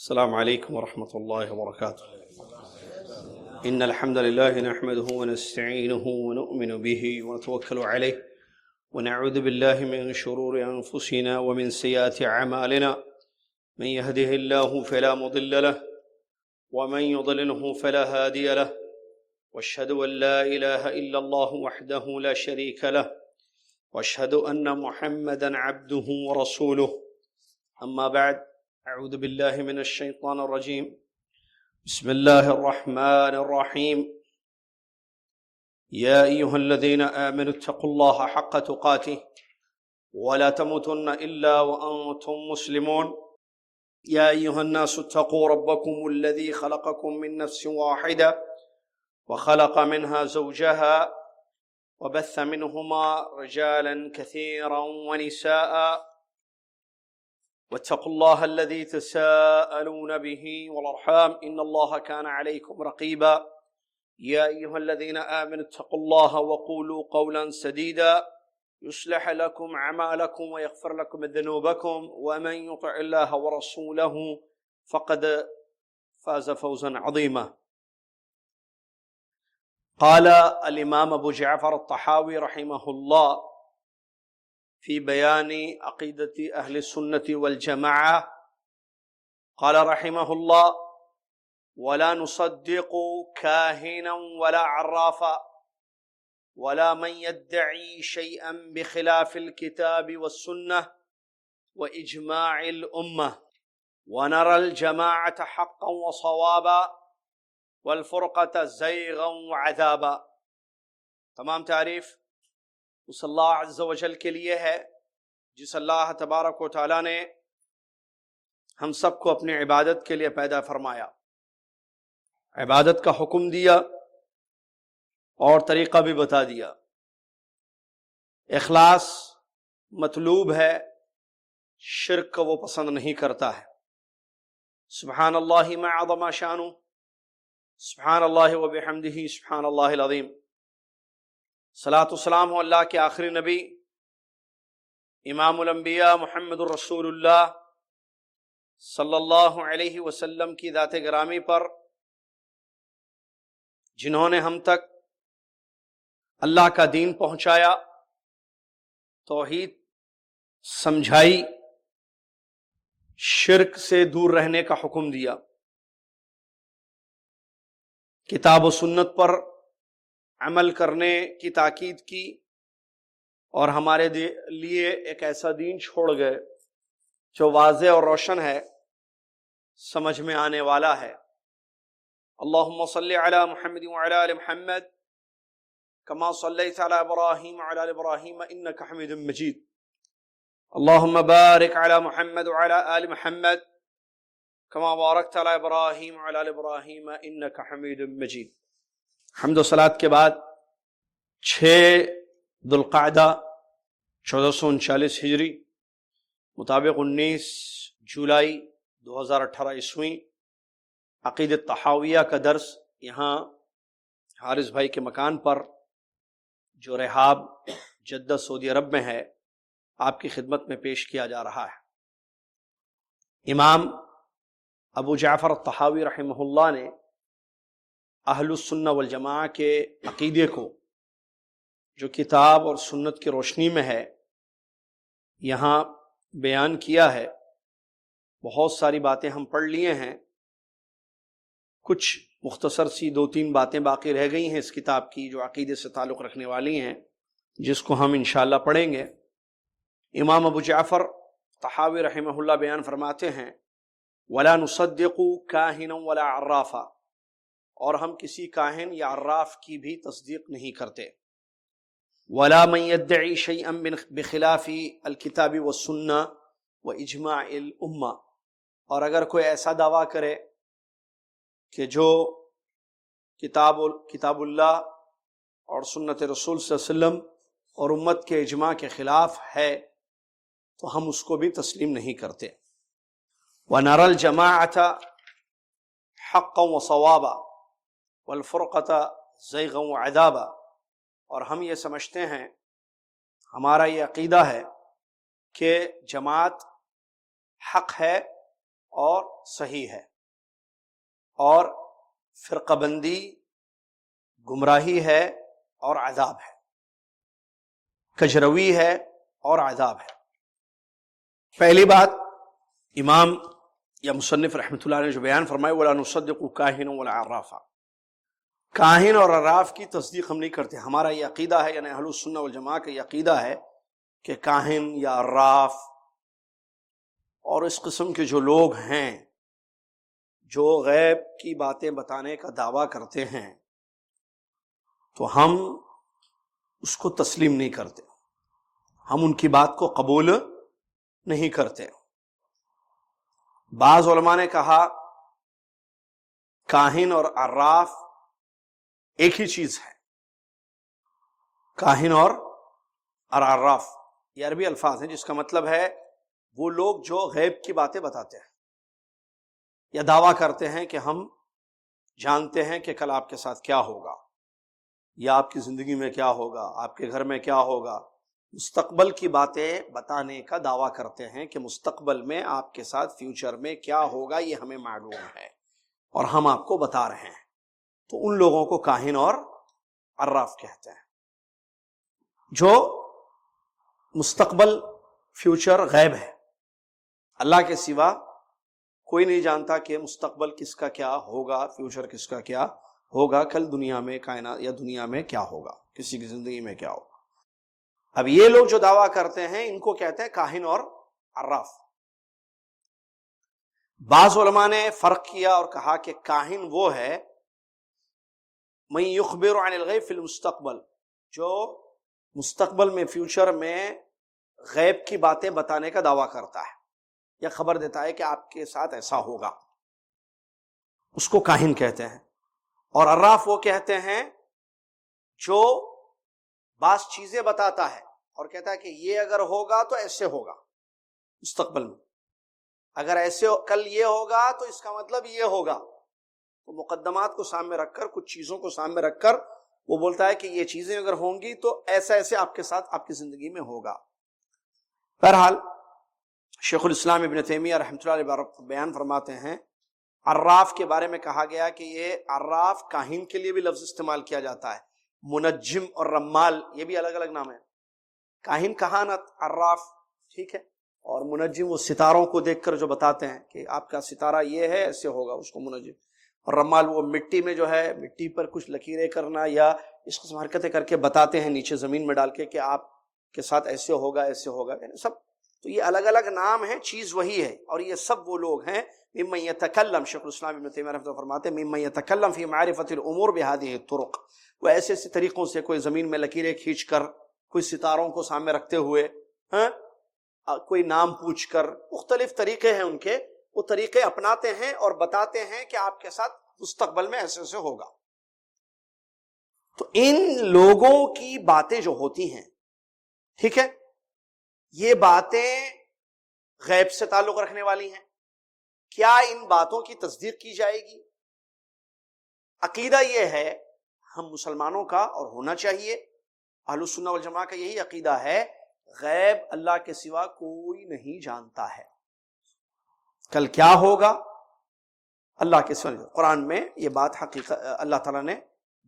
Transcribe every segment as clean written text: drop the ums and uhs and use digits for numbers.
السلام عليكم ورحمة الله وبركاته. إن الحمد لله نحمده ونستعينه ونؤمن به ونتوكل عليه ونعوذ بالله من شرور أنفسنا ومن سيئات أعمالنا، من يهده الله فلا مضل له ومن يضلله فلا هادي له، واشهد أن لا إله إلا الله وحده لا شريك له، واشهد أن محمدا عبده ورسوله. أما بعد، أعوذ بالله من الشيطان الرجيم. بسم الله الرحمن الرحيم. يا أيها الذين آمنوا اتقوا الله حق تقاته ولا تموتن إلا وأنتم مسلمون. يا أيها الناس اتقوا ربكم الذي خلقكم من نفس واحدة وخلق منها زوجها وبث منهما رجالا كثيرا ونساء، واتقوا الله الذي تساءلون به والأرحام إن الله كان عليكم رقيبا. يا أيها الذين آمنوا اتقوا الله وقولوا قولا سديدا يصلح لكم أعمالكم ويغفر لكم ذنوبكم، ومن يطع الله ورسوله فقد فاز فوزا عظيما. قال الإمام أبو جعفر الطحاوي رحمه الله في بيان عقيدة أهل السنة والجماعة، قال رحمه الله: ولا نصدق كاهنا ولا عرافا ولا من يدعي شيئا بخلاف الكتاب والسنة وإجماع الأمة، ونرى الجماعة حقا وصوابا والفرقة زيغا وعذابا. تمام تعریف اس اللہ عز و جل کے لیے ہے جس اللہ تبارک و تعالیٰ نے ہم سب کو اپنی عبادت کے لیے پیدا فرمایا، عبادت کا حکم دیا اور طریقہ بھی بتا دیا۔ اخلاص مطلوب ہے، شرک کو وہ پسند نہیں کرتا ہے۔ سبحان اللہ ما عظم شانہ، سبحان اللہ و بحمدہ، سبحان اللہ العظیم۔ صلاۃ والسلام ہو اللہ کے آخری نبی امام الانبیاء محمد الرسول اللہ صلی اللہ علیہ وسلم کی ذات گرامی پر، جنہوں نے ہم تک اللہ کا دین پہنچایا، توحید سمجھائی، شرک سے دور رہنے کا حکم دیا، کتاب و سنت پر عمل کرنے کی تاکید کی، اور ہمارے لیے ایک ایسا دین چھوڑ گئے جو واضح اور روشن ہے، سمجھ میں آنے والا ہے۔ اللہم صلی علی محمد وعلی آل محمد کما صلیت علی ابراہیم وعلی آل ابراہیم انک حمید مجید۔ اللہم بارک علی محمد وعلی آل محمد کما بارکت علی ابراہیم وعلی آل ابراہیم انک حمید مجید۔ حمد و صلاۃ کے بعد 6 ذوالقعدہ 1439 ہجری مطابق 19 جولائی 2018 عیسوی عقیدۃ طحاویہ کا درس یہاں حارث بھائی کے مکان پر جو رحاب جدہ سعودی عرب میں ہے آپ کی خدمت میں پیش کیا جا رہا ہے۔ امام ابو جعفر الطحاوی رحمہ اللہ نے اہل السنہ والجماعہ کے عقیدے کو جو کتاب اور سنت کی روشنی میں ہے یہاں بیان کیا ہے۔ بہت ساری باتیں ہم پڑھ لیے ہیں، کچھ مختصر سی 2-3 باتیں باقی رہ گئی ہیں اس کتاب کی جو عقیدے سے تعلق رکھنے والی ہیں، جس کو ہم انشاءاللہ پڑھیں گے۔ امام ابو جعفر طحاوی رحمہ اللہ بیان فرماتے ہیں: ولا نصدق کاہنا ولا عرافا، اور ہم کسی کاہن یا عراف کی بھی تصدیق نہیں کرتے۔ ولا من يدعي شيئا بخلاف الكتاب والسنة واجماع الامہ، اور اگر کوئی ایسا دعویٰ کرے کہ جو کتاب اللہ اور سنت رسول صلی اللہ علیہ وسلم اور امت کے اجماع کے خلاف ہے تو ہم اس کو بھی تسلیم نہیں کرتے۔ وَنَرَى الْجَمَاعَةَ حَقًّا وَصَوَابًا وَالْفُرْقَةَ زَيْغًا وَعَذَابًا، اور ہم یہ سمجھتے ہیں، ہمارا یہ عقیدہ ہے کہ جماعت حق ہے اور صحیح ہے، اور فرقہ بندی گمراہی ہے اور عذاب ہے، کجروی ہے اور عذاب ہے۔ پہلی بات امام یا مصنف رحمۃ اللہ نے جو بیان فرمائے وَلَا نُصَدِّقُ كَاهِنًا وَلَا عَرَّافًا، کاہن اور عراف کی تصدیق ہم نہیں کرتے۔ ہمارا یہ عقیدہ ہے، یعنی اہل السنہ والجماعہ کا یہ عقیدہ ہے کہ کاہن یا عراف اور اس قسم کے جو لوگ ہیں جو غیب کی باتیں بتانے کا دعویٰ کرتے ہیں تو ہم اس کو تسلیم نہیں کرتے، ہم ان کی بات کو قبول نہیں کرتے۔ بعض علماء نے کہا کاہن اور عراف ایک ہی چیز ہے، کاہن اور عراف یہ عربی الفاظ ہیں جس کا مطلب ہے وہ لوگ جو غیب کی باتیں بتاتے ہیں یا دعویٰ کرتے ہیں کہ ہم جانتے ہیں کہ کل آپ کے ساتھ کیا ہوگا، یا آپ کی زندگی میں کیا ہوگا، آپ کے گھر میں کیا ہوگا، مستقبل کی باتیں بتانے کا دعویٰ کرتے ہیں کہ مستقبل میں آپ کے ساتھ فیوچر میں کیا ہوگا یہ ہمیں معلوم ہے اور ہم آپ کو بتا رہے ہیں، تو ان لوگوں کو کاہن اور عراف کہتے ہیں۔ جو مستقبل فیوچر غیب ہے، اللہ کے سوا کوئی نہیں جانتا کہ مستقبل کس کا کیا ہوگا، فیوچر کس کا کیا ہوگا، کل دنیا میں کائنات یا دنیا میں کیا ہوگا، کسی کی زندگی میں کیا ہوگا۔ اب یہ لوگ جو دعویٰ کرتے ہیں ان کو کہتے ہیں کاہن اور عراف۔ بعض علماء نے فرق کیا اور کہا کہ کاہن وہ ہے من یخبر عن الغیب فی المستقبل، جو مستقبل میں فیوچر میں غیب کی باتیں بتانے کا دعویٰ کرتا ہے یا خبر دیتا ہے کہ آپ کے ساتھ ایسا ہوگا، اس کو کاہن کہتے ہیں۔ اور عراف وہ کہتے ہیں جو بعض چیزیں بتاتا ہے اور کہتا ہے کہ یہ اگر ہوگا تو ایسے ہوگا، مستقبل میں اگر ایسے کل یہ ہوگا تو اس کا مطلب یہ ہوگا، تو مقدمات کو سامنے رکھ کر، کچھ چیزوں کو سامنے رکھ کر وہ بولتا ہے کہ یہ چیزیں اگر ہوں گی تو ایسا ایسے آپ کے ساتھ آپ کی زندگی میں ہوگا۔ بہرحال شیخ الاسلام ابن تیمیہ رحمۃ اللہ علیہ بیان فرماتے ہیں عراف کے بارے میں کہا گیا کہ یہ عراف کاہن کے لیے بھی لفظ استعمال کیا جاتا ہے، منجم اور رمال یہ بھی الگ الگ نام ہے۔ کاہن کہانت، عراف ٹھیک ہے، اور منجم وہ ستاروں کو دیکھ کر جو بتاتے ہیں کہ آپ کا ستارہ یہ ہے ایسے ہوگا، اس کو منجم۔ اور رمال وہ مٹی میں جو ہے مٹی پر کچھ لکیریں کرنا یا اس قسم حرکتیں کر کے بتاتے ہیں نیچے زمین میں ڈال کے کہ آپ کے ساتھ ایسے ہوگا ایسے ہوگا، یعنی سب تو یہ الگ الگ نام ہیں، چیز وہی ہے۔ اور یہ سب وہ لوگ ہیں ممن یتکلم، شیخ الاسلام ابن تیمیہ رحمۃ اللہ فرماتے ہیں ممن یتکلم فی معرفت الامور بہذه الطرق، وہ ایسے ایسے طریقوں سے کوئی زمین میں لکیریں کھینچ کر، کوئی ستاروں کو سامنے رکھتے ہوئے، کوئی نام پوچھ کر، مختلف طریقے ہیں ان کے، وہ طریقے اپناتے ہیں اور بتاتے ہیں کہ آپ کے ساتھ مستقبل میں ایسے ایسے ہوگا۔ تو ان لوگوں کی باتیں جو ہوتی ہیں ٹھیک ہے، یہ باتیں غیب سے تعلق رکھنے والی ہیں، کیا ان باتوں کی تصدیق کی جائے گی؟ عقیدہ یہ ہے ہم مسلمانوں کا اور ہونا چاہیے، اہل السنہ والجماعہ کا یہی عقیدہ ہے، غیب اللہ کے سوا کوئی نہیں جانتا ہے، کل کیا ہوگا اللہ کے سوا۔ قرآن میں یہ بات حقیقت اللہ تعالیٰ نے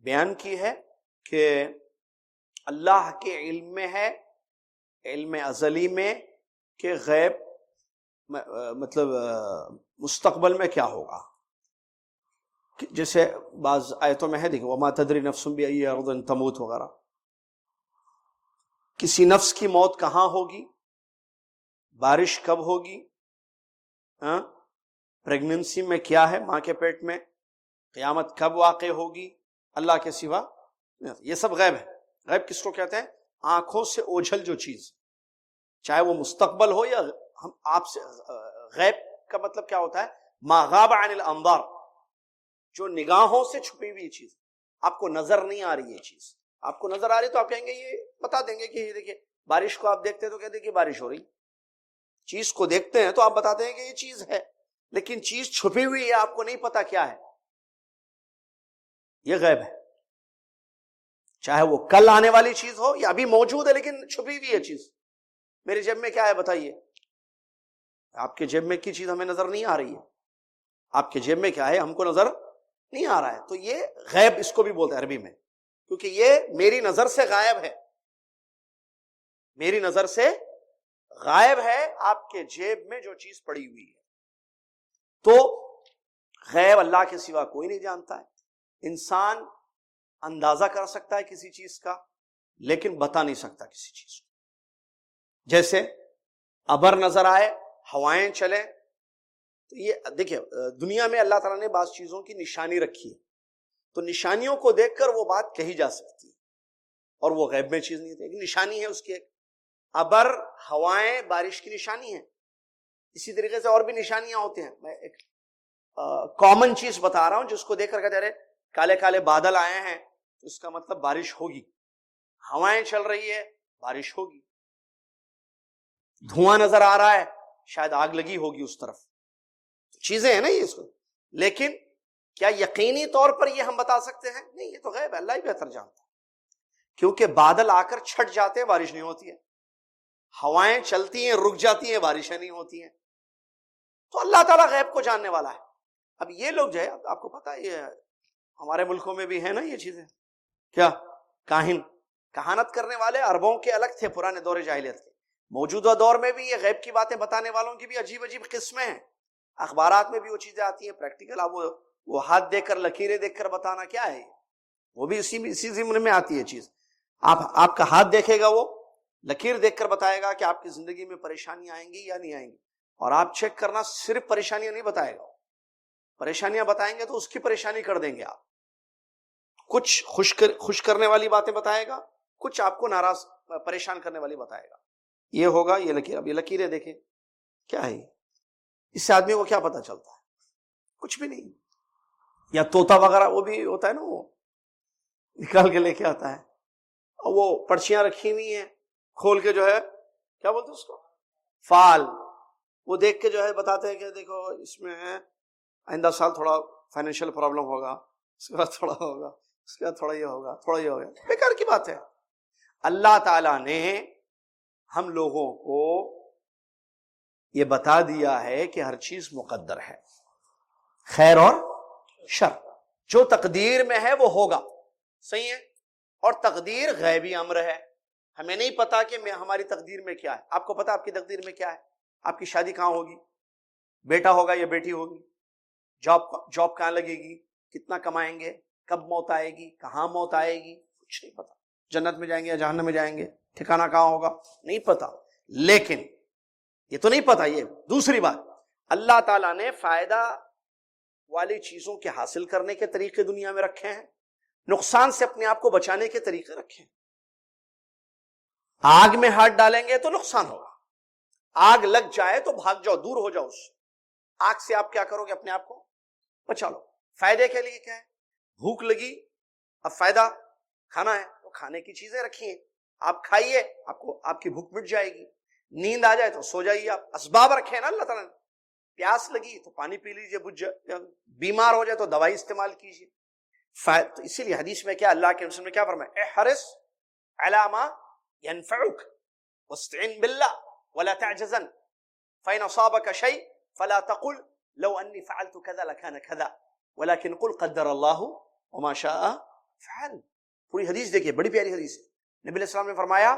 بیان کی ہے کہ اللہ کے علم میں ہے، علم ازلی میں، کہ غیب مطلب مستقبل میں کیا ہوگا، جیسے بعض آیتوں میں ہے دیکھیں وما تدری نفس بأی ارض تموت وغیرہ، کسی نفس کی موت کہاں ہوگی، بارش کب ہوگی، پریگننسی میں کیا ہے ماں کے پیٹ میں، قیامت کب واقع ہوگی، اللہ کے سوا یہ سب غیب ہے۔ غیب کس کو کہتے ہیں؟ آنکھوں سے اوجھل جو چیز، چاہے وہ مستقبل ہو یا ہم آپ سے، غیب کا مطلب کیا ہوتا ہے؟ ما غاب عن الانظار، جو نگاہوں سے چھپی ہوئی چیز، آپ کو نظر نہیں آ رہی یہ چیز، آپ کو نظر آ رہی تو آپ کہیں گے، یہ بتا دیں گے کہ یہ دیکھیں بارش کو آپ دیکھتے ہیں تو کہتے ہیں کہ بارش ہو رہی، چیز کو دیکھتے ہیں تو آپ بتاتے ہیں کہ یہ چیز ہے، لیکن چیز چھپی ہوئی ہے آپ کو نہیں پتا کیا ہے، یہ غیب ہے، چاہے وہ کل آنے والی چیز ہو یا ابھی موجود ہے لیکن چھپی ہوئی ہے چیز، میری جیب میں کیا ہے بتائیے، آپ کے جیب میں کی چیز ہمیں نظر نہیں آ رہی ہے، آپ کے جیب میں کیا ہے ہم کو نظر نہیں آ رہا ہے، تو یہ غیب اس کو بھی بولتے ہیں عربی میں، کیونکہ یہ میری نظر سے غائب ہے، میری نظر سے غائب ہے آپ کے جیب میں جو چیز پڑی ہوئی ہے۔ تو غیب اللہ کے سوا کوئی نہیں جانتا ہے، انسان اندازہ کر سکتا ہے کسی چیز کا لیکن بتا نہیں سکتا کسی چیز کو، جیسے ابر نظر آئے، ہوائیں چلیں، تو یہ دیکھیں دنیا میں اللہ تعالیٰ نے بعض چیزوں کی نشانی رکھی ہے، تو نشانیوں کو دیکھ کر وہ بات کہی جا سکتی ہے، اور وہ غیب میں چیز نہیں ہوتی، ایک نشانی ہے اس کی، ایک ابر ہوائیں بارش کی نشانی ہے، اسی طریقے سے اور بھی نشانیاں ہوتی ہیں۔ میں ایک کامن چیز بتا رہا ہوں جس کو دیکھ کر کہتے رہے کالے کالے بادل آئے ہیں تو اس کا مطلب بارش ہوگی، ہوائیں چل رہی ہے بارش ہوگی، دھواں نظر آ رہا ہے شاید آگ لگی ہوگی اس طرف، چیزیں ہیں نا یہ اس کو، لیکن کیا یقینی طور پر یہ ہم بتا سکتے ہیں؟ نہیں، یہ تو غیب ہے، اللہ ہی بہتر جانتا ہے، کیونکہ بادل آ کر چھٹ جاتے ہیں بارش نہیں ہوتی ہے، ہوائیں چلتی ہیں رک جاتی ہیں بارشیں نہیں ہوتی ہیں، تو اللہ تعالیٰ غیب کو جاننے والا ہے۔ اب یہ لوگ جو ہے آپ کو پتا یہ ہمارے ملکوں میں بھی ہے نا یہ چیزیں، کیا کاہن، کہانت کرنے والے عربوں کے الگ تھے پرانے دور جاہلیت کے، موجودہ دور میں بھی یہ غیب کی باتیں بتانے والوں کی بھی عجیب عجیب قسمیں ہیں، اخبارات میں بھی وہ چیزیں آتی ہیں پریکٹیکل، اب وہ ہاتھ دیکھ کر لکیریں دیکھ کر بتانا کیا ہے، وہ بھی اسی ضمن میں آتی ہے چیز، آپ کا ہاتھ دیکھے گا وہ لکیر دیکھ کر بتائے گا کہ آپ کی زندگی میں پریشانیاں آئیں گی یا نہیں آئیں گی، اور آپ چیک کرنا صرف پریشانیاں نہیں بتائے گا، پریشانیاں بتائیں گے تو اس کی پریشانی کر دیں گے آپ، کچھ خوش کرنے والی باتیں بتائے گا، کچھ آپ کو ناراض پریشان کرنے والی بتائے گا، یہ ہوگا یہ لکیر، اب یہ لکیریں دیکھیں کیا ہے، اس سے آدمی کو کیا پتا چلتا ہے؟ کچھ بھی نہیں، یا طوطا وغیرہ وہ بھی ہوتا ہے نا، وہ نکال کے لے کے آتا ہے، اور وہ پرچیاں رکھی ہوئی ہیں کھول کے جو ہے کیا بولتے ہیں اس کو، فال، وہ دیکھ کے جو ہے بتاتے ہیں کہ دیکھو اس میں ہے آئندہ سال تھوڑا فائنینشیل پرابلم ہوگا، اس کے بعد تھوڑا ہوگا، اس کے بعد تھوڑا یہ ہوگا، تھوڑا یہ ہوگا، بیکار کی بات ہے۔ اللہ تعالیٰ نے ہم لوگوں کو یہ بتا دیا ہے کہ ہر چیز مقدر ہے، خیر اور شر، جو تقدیر میں ہے وہ ہوگا، صحیح ہے، اور تقدیر غیبی امر ہے، ہمیں نہیں پتا کہ ہماری تقدیر میں کیا ہے، آپ کو پتا آپ کی تقدیر میں کیا ہے، آپ کی شادی کہاں ہوگی، بیٹا ہوگا یا بیٹی ہوگی، جاب کہاں لگے گی، کتنا کمائیں گے، کب موت آئے گی، کہاں موت آئے گی، کچھ نہیں پتا، جنت میں جائیں گے یا جہنم میں جائیں گے، ٹھکانہ کہاں ہوگا، نہیں پتا، لیکن یہ تو نہیں پتا، یہ دوسری بات، اللہ تعالیٰ نے فائدہ والی چیزوں کے حاصل کرنے کے طریقے دنیا میں رکھے ہیں، نقصان سے اپنے آپ کو بچانے کے طریقے رکھے ہیں، آگ میں ہاتھ ڈالیں گے تو نقصان ہوگا، آگ لگ جائے تو بھاگ جاؤ، دور ہو جاؤ، اس آگ سے آپ کیا کرو گے، اپنے آپ کو بچا لو، فائدے کے لیے کیا ہے، بھوک لگی، اب فائدہ کھانا ہے تو کھانے کی چیزیں رکھی ہیں، آپ کھائیے، آپ کی بھوک مٹ جائے گی، نیند آ جائے تو سو جائیے، آپ اسباب رکھے نا اللہ تعالیٰ نے، پیاس لگی تو پانی پی لیجئے بجھ جائے، بیمار ہو جائے تو دوائی استعمال کیجئے، تو اسی لیے حدیث میں کیا اللہ کے رسول نے کیا فرمایا، احرص علی ما ينفعك واستعن بالله ولا تعجزن فإن أصابك شيء فلا تقل لو أني فعلت كذا لكان كذا ولكن قل قدر الله وما شاء فعل۔ پوری حدیث دیکھیے، بڑی پیاری حدیث ہے، نبی علیہ السلام نے فرمایا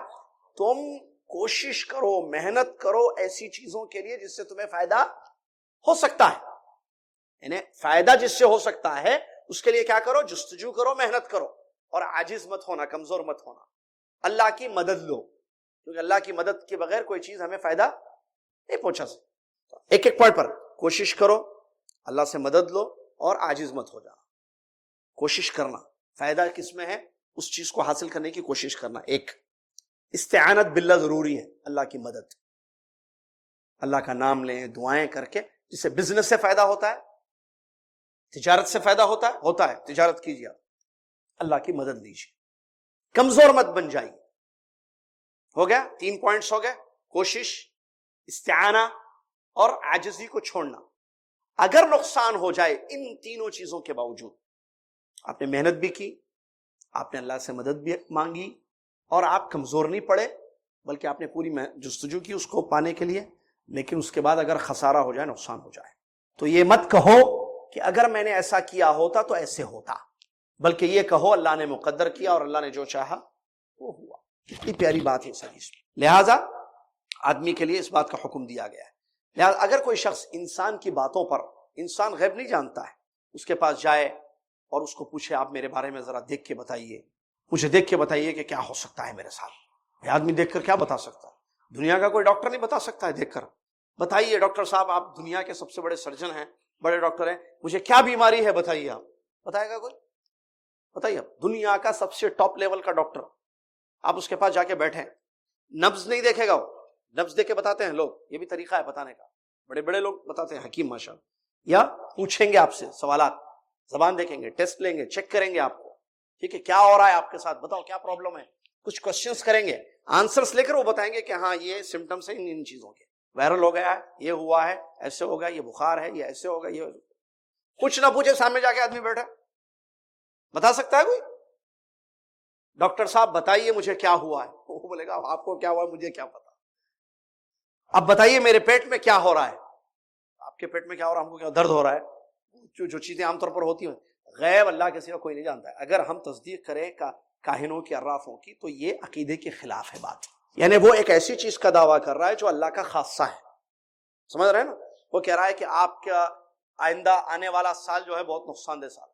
تم کوشش کرو، محنت کرو ایسی چیزوں کے لیے جس سے تمہیں فائدہ ہو سکتا ہے، یعنی فائدہ جس سے ہو سکتا ہے اس کے لیے کیا کرو، جستجو کرو، محنت کرو، اور عاجز مت ہونا، کمزور مت ہونا، اللہ کی مدد لو، کیونکہ اللہ کی مدد کے بغیر کوئی چیز ہمیں فائدہ نہیں پہنچا سکتی۔ ایک ایک پوائنٹ پر کوشش کرو، اللہ سے مدد لو، اور عاجز مت ہو جانا، کوشش کرنا، فائدہ کس میں ہے، اس چیز کو حاصل کرنے کی کوشش کرنا۔ ایک استعانت باللہ ضروری ہے، اللہ کی مدد، اللہ کا نام لیں، دعائیں کر کے، جس سے بزنس سے فائدہ ہوتا ہے، تجارت سے فائدہ ہوتا ہے، تجارت کیجیے، اللہ کی مدد لیجیے، کمزور مت بن جائیے۔ ہو گیا، 3 پوائنٹس ہو گئے، کوشش، استعانہ اور عاجزی کو چھوڑنا۔ اگر نقصان ہو جائے ان تینوں چیزوں کے باوجود، آپ نے محنت بھی کی، آپ نے اللہ سے مدد بھی مانگی، اور آپ کمزور نہیں پڑے بلکہ آپ نے پوری جستجو کی اس کو پانے کے لیے، لیکن اس کے بعد اگر خسارہ ہو جائے، نقصان ہو جائے، تو یہ مت کہو کہ اگر میں نے ایسا کیا ہوتا تو ایسے ہوتا، بلکہ یہ کہو اللہ نے مقدر کیا اور اللہ نے جو چاہا وہ ہوا۔ کتنی پیاری بات ہے اس حدیث میں۔ لہٰذا آدمی کے لیے اس بات کا حکم دیا گیا ہے۔ لہٰذا اگر کوئی شخص انسان کی باتوں پر، انسان غیب نہیں جانتا ہے، اس کے پاس جائے اور اس کو پوچھے آپ میرے بارے میں ذرا دیکھ کے بتائیے، مجھے دیکھ کے بتائیے کہ کیا ہو سکتا ہے میرے ساتھ، یہ آدمی دیکھ کر کیا بتا سکتا ہے؟ دنیا کا کوئی ڈاکٹر نہیں بتا سکتا ہے دیکھ کر، بتائیے ڈاکٹر صاحب آپ دنیا کے سب سے بڑے سرجن ہیں، بڑے ڈاکٹر ہیں، مجھے کیا بیماری ہے بتائیے، آپ بتائے گا کوئی؟ بتائیے، دنیا کا سب سے ٹاپ لیول کا ڈاکٹر، آپ اس کے پاس جا کے بیٹھیں، نبض نہیں دیکھے گا، وہ نبض دیکھ کے بتاتے ہیں لوگ، یہ بھی طریقہ ہے بتانے کا، بڑے بڑے لوگ بتاتے ہیں، حکیم ماشاءاللہ، یا پوچھیں گے آپ سے سوالات، زبان دیکھیں گے، ٹیسٹ لیں گے، چیک کریں گے آپ کو، ٹھیک ہے، کیا ہو رہا ہے آپ کے ساتھ، بتاؤ کیا پرابلم ہے، کچھ کوشچنس کریں گے، آنسرس لے کر وہ بتائیں گے کہ ہاں یہ سمٹمس ہیں ان چیزوں کے، وائرل ہو گیا ہے، یہ ہوا ہے، ایسے ہو گیا، یہ بخار ہے، یہ ایسے ہوگا، یہ کچھ نہ پوچھے سامنے جا کے آدمی بیٹھا، بتا سکتا ہے کوئی؟ ڈاکٹر صاحب بتائیے مجھے کیا ہوا ہے، وہ بولے گا آپ کو کیا ہوا ہے مجھے کیا پتا، اب بتائیے میرے پیٹ میں کیا ہو رہا ہے، آپ کے پیٹ میں کیا ہو رہا ہے، ہم کو کیا درد ہو رہا ہے، جو چیزیں عام طور پر ہوتی ہیں، غیب اللہ کے سوا کوئی نہیں جانتا ہے۔ اگر ہم تصدیق کریں کاہنوں کی، عرافوں کی، تو یہ عقیدے کے خلاف ہے بات، یعنی وہ ایک ایسی چیز کا دعویٰ کر رہا ہے جو اللہ کا خاصہ ہے، سمجھ رہے ہیں نا؟ وہ کہہ رہا ہے کہ آپ کا آئندہ آنے والا سال جو ہے بہت نقصان دہ سال،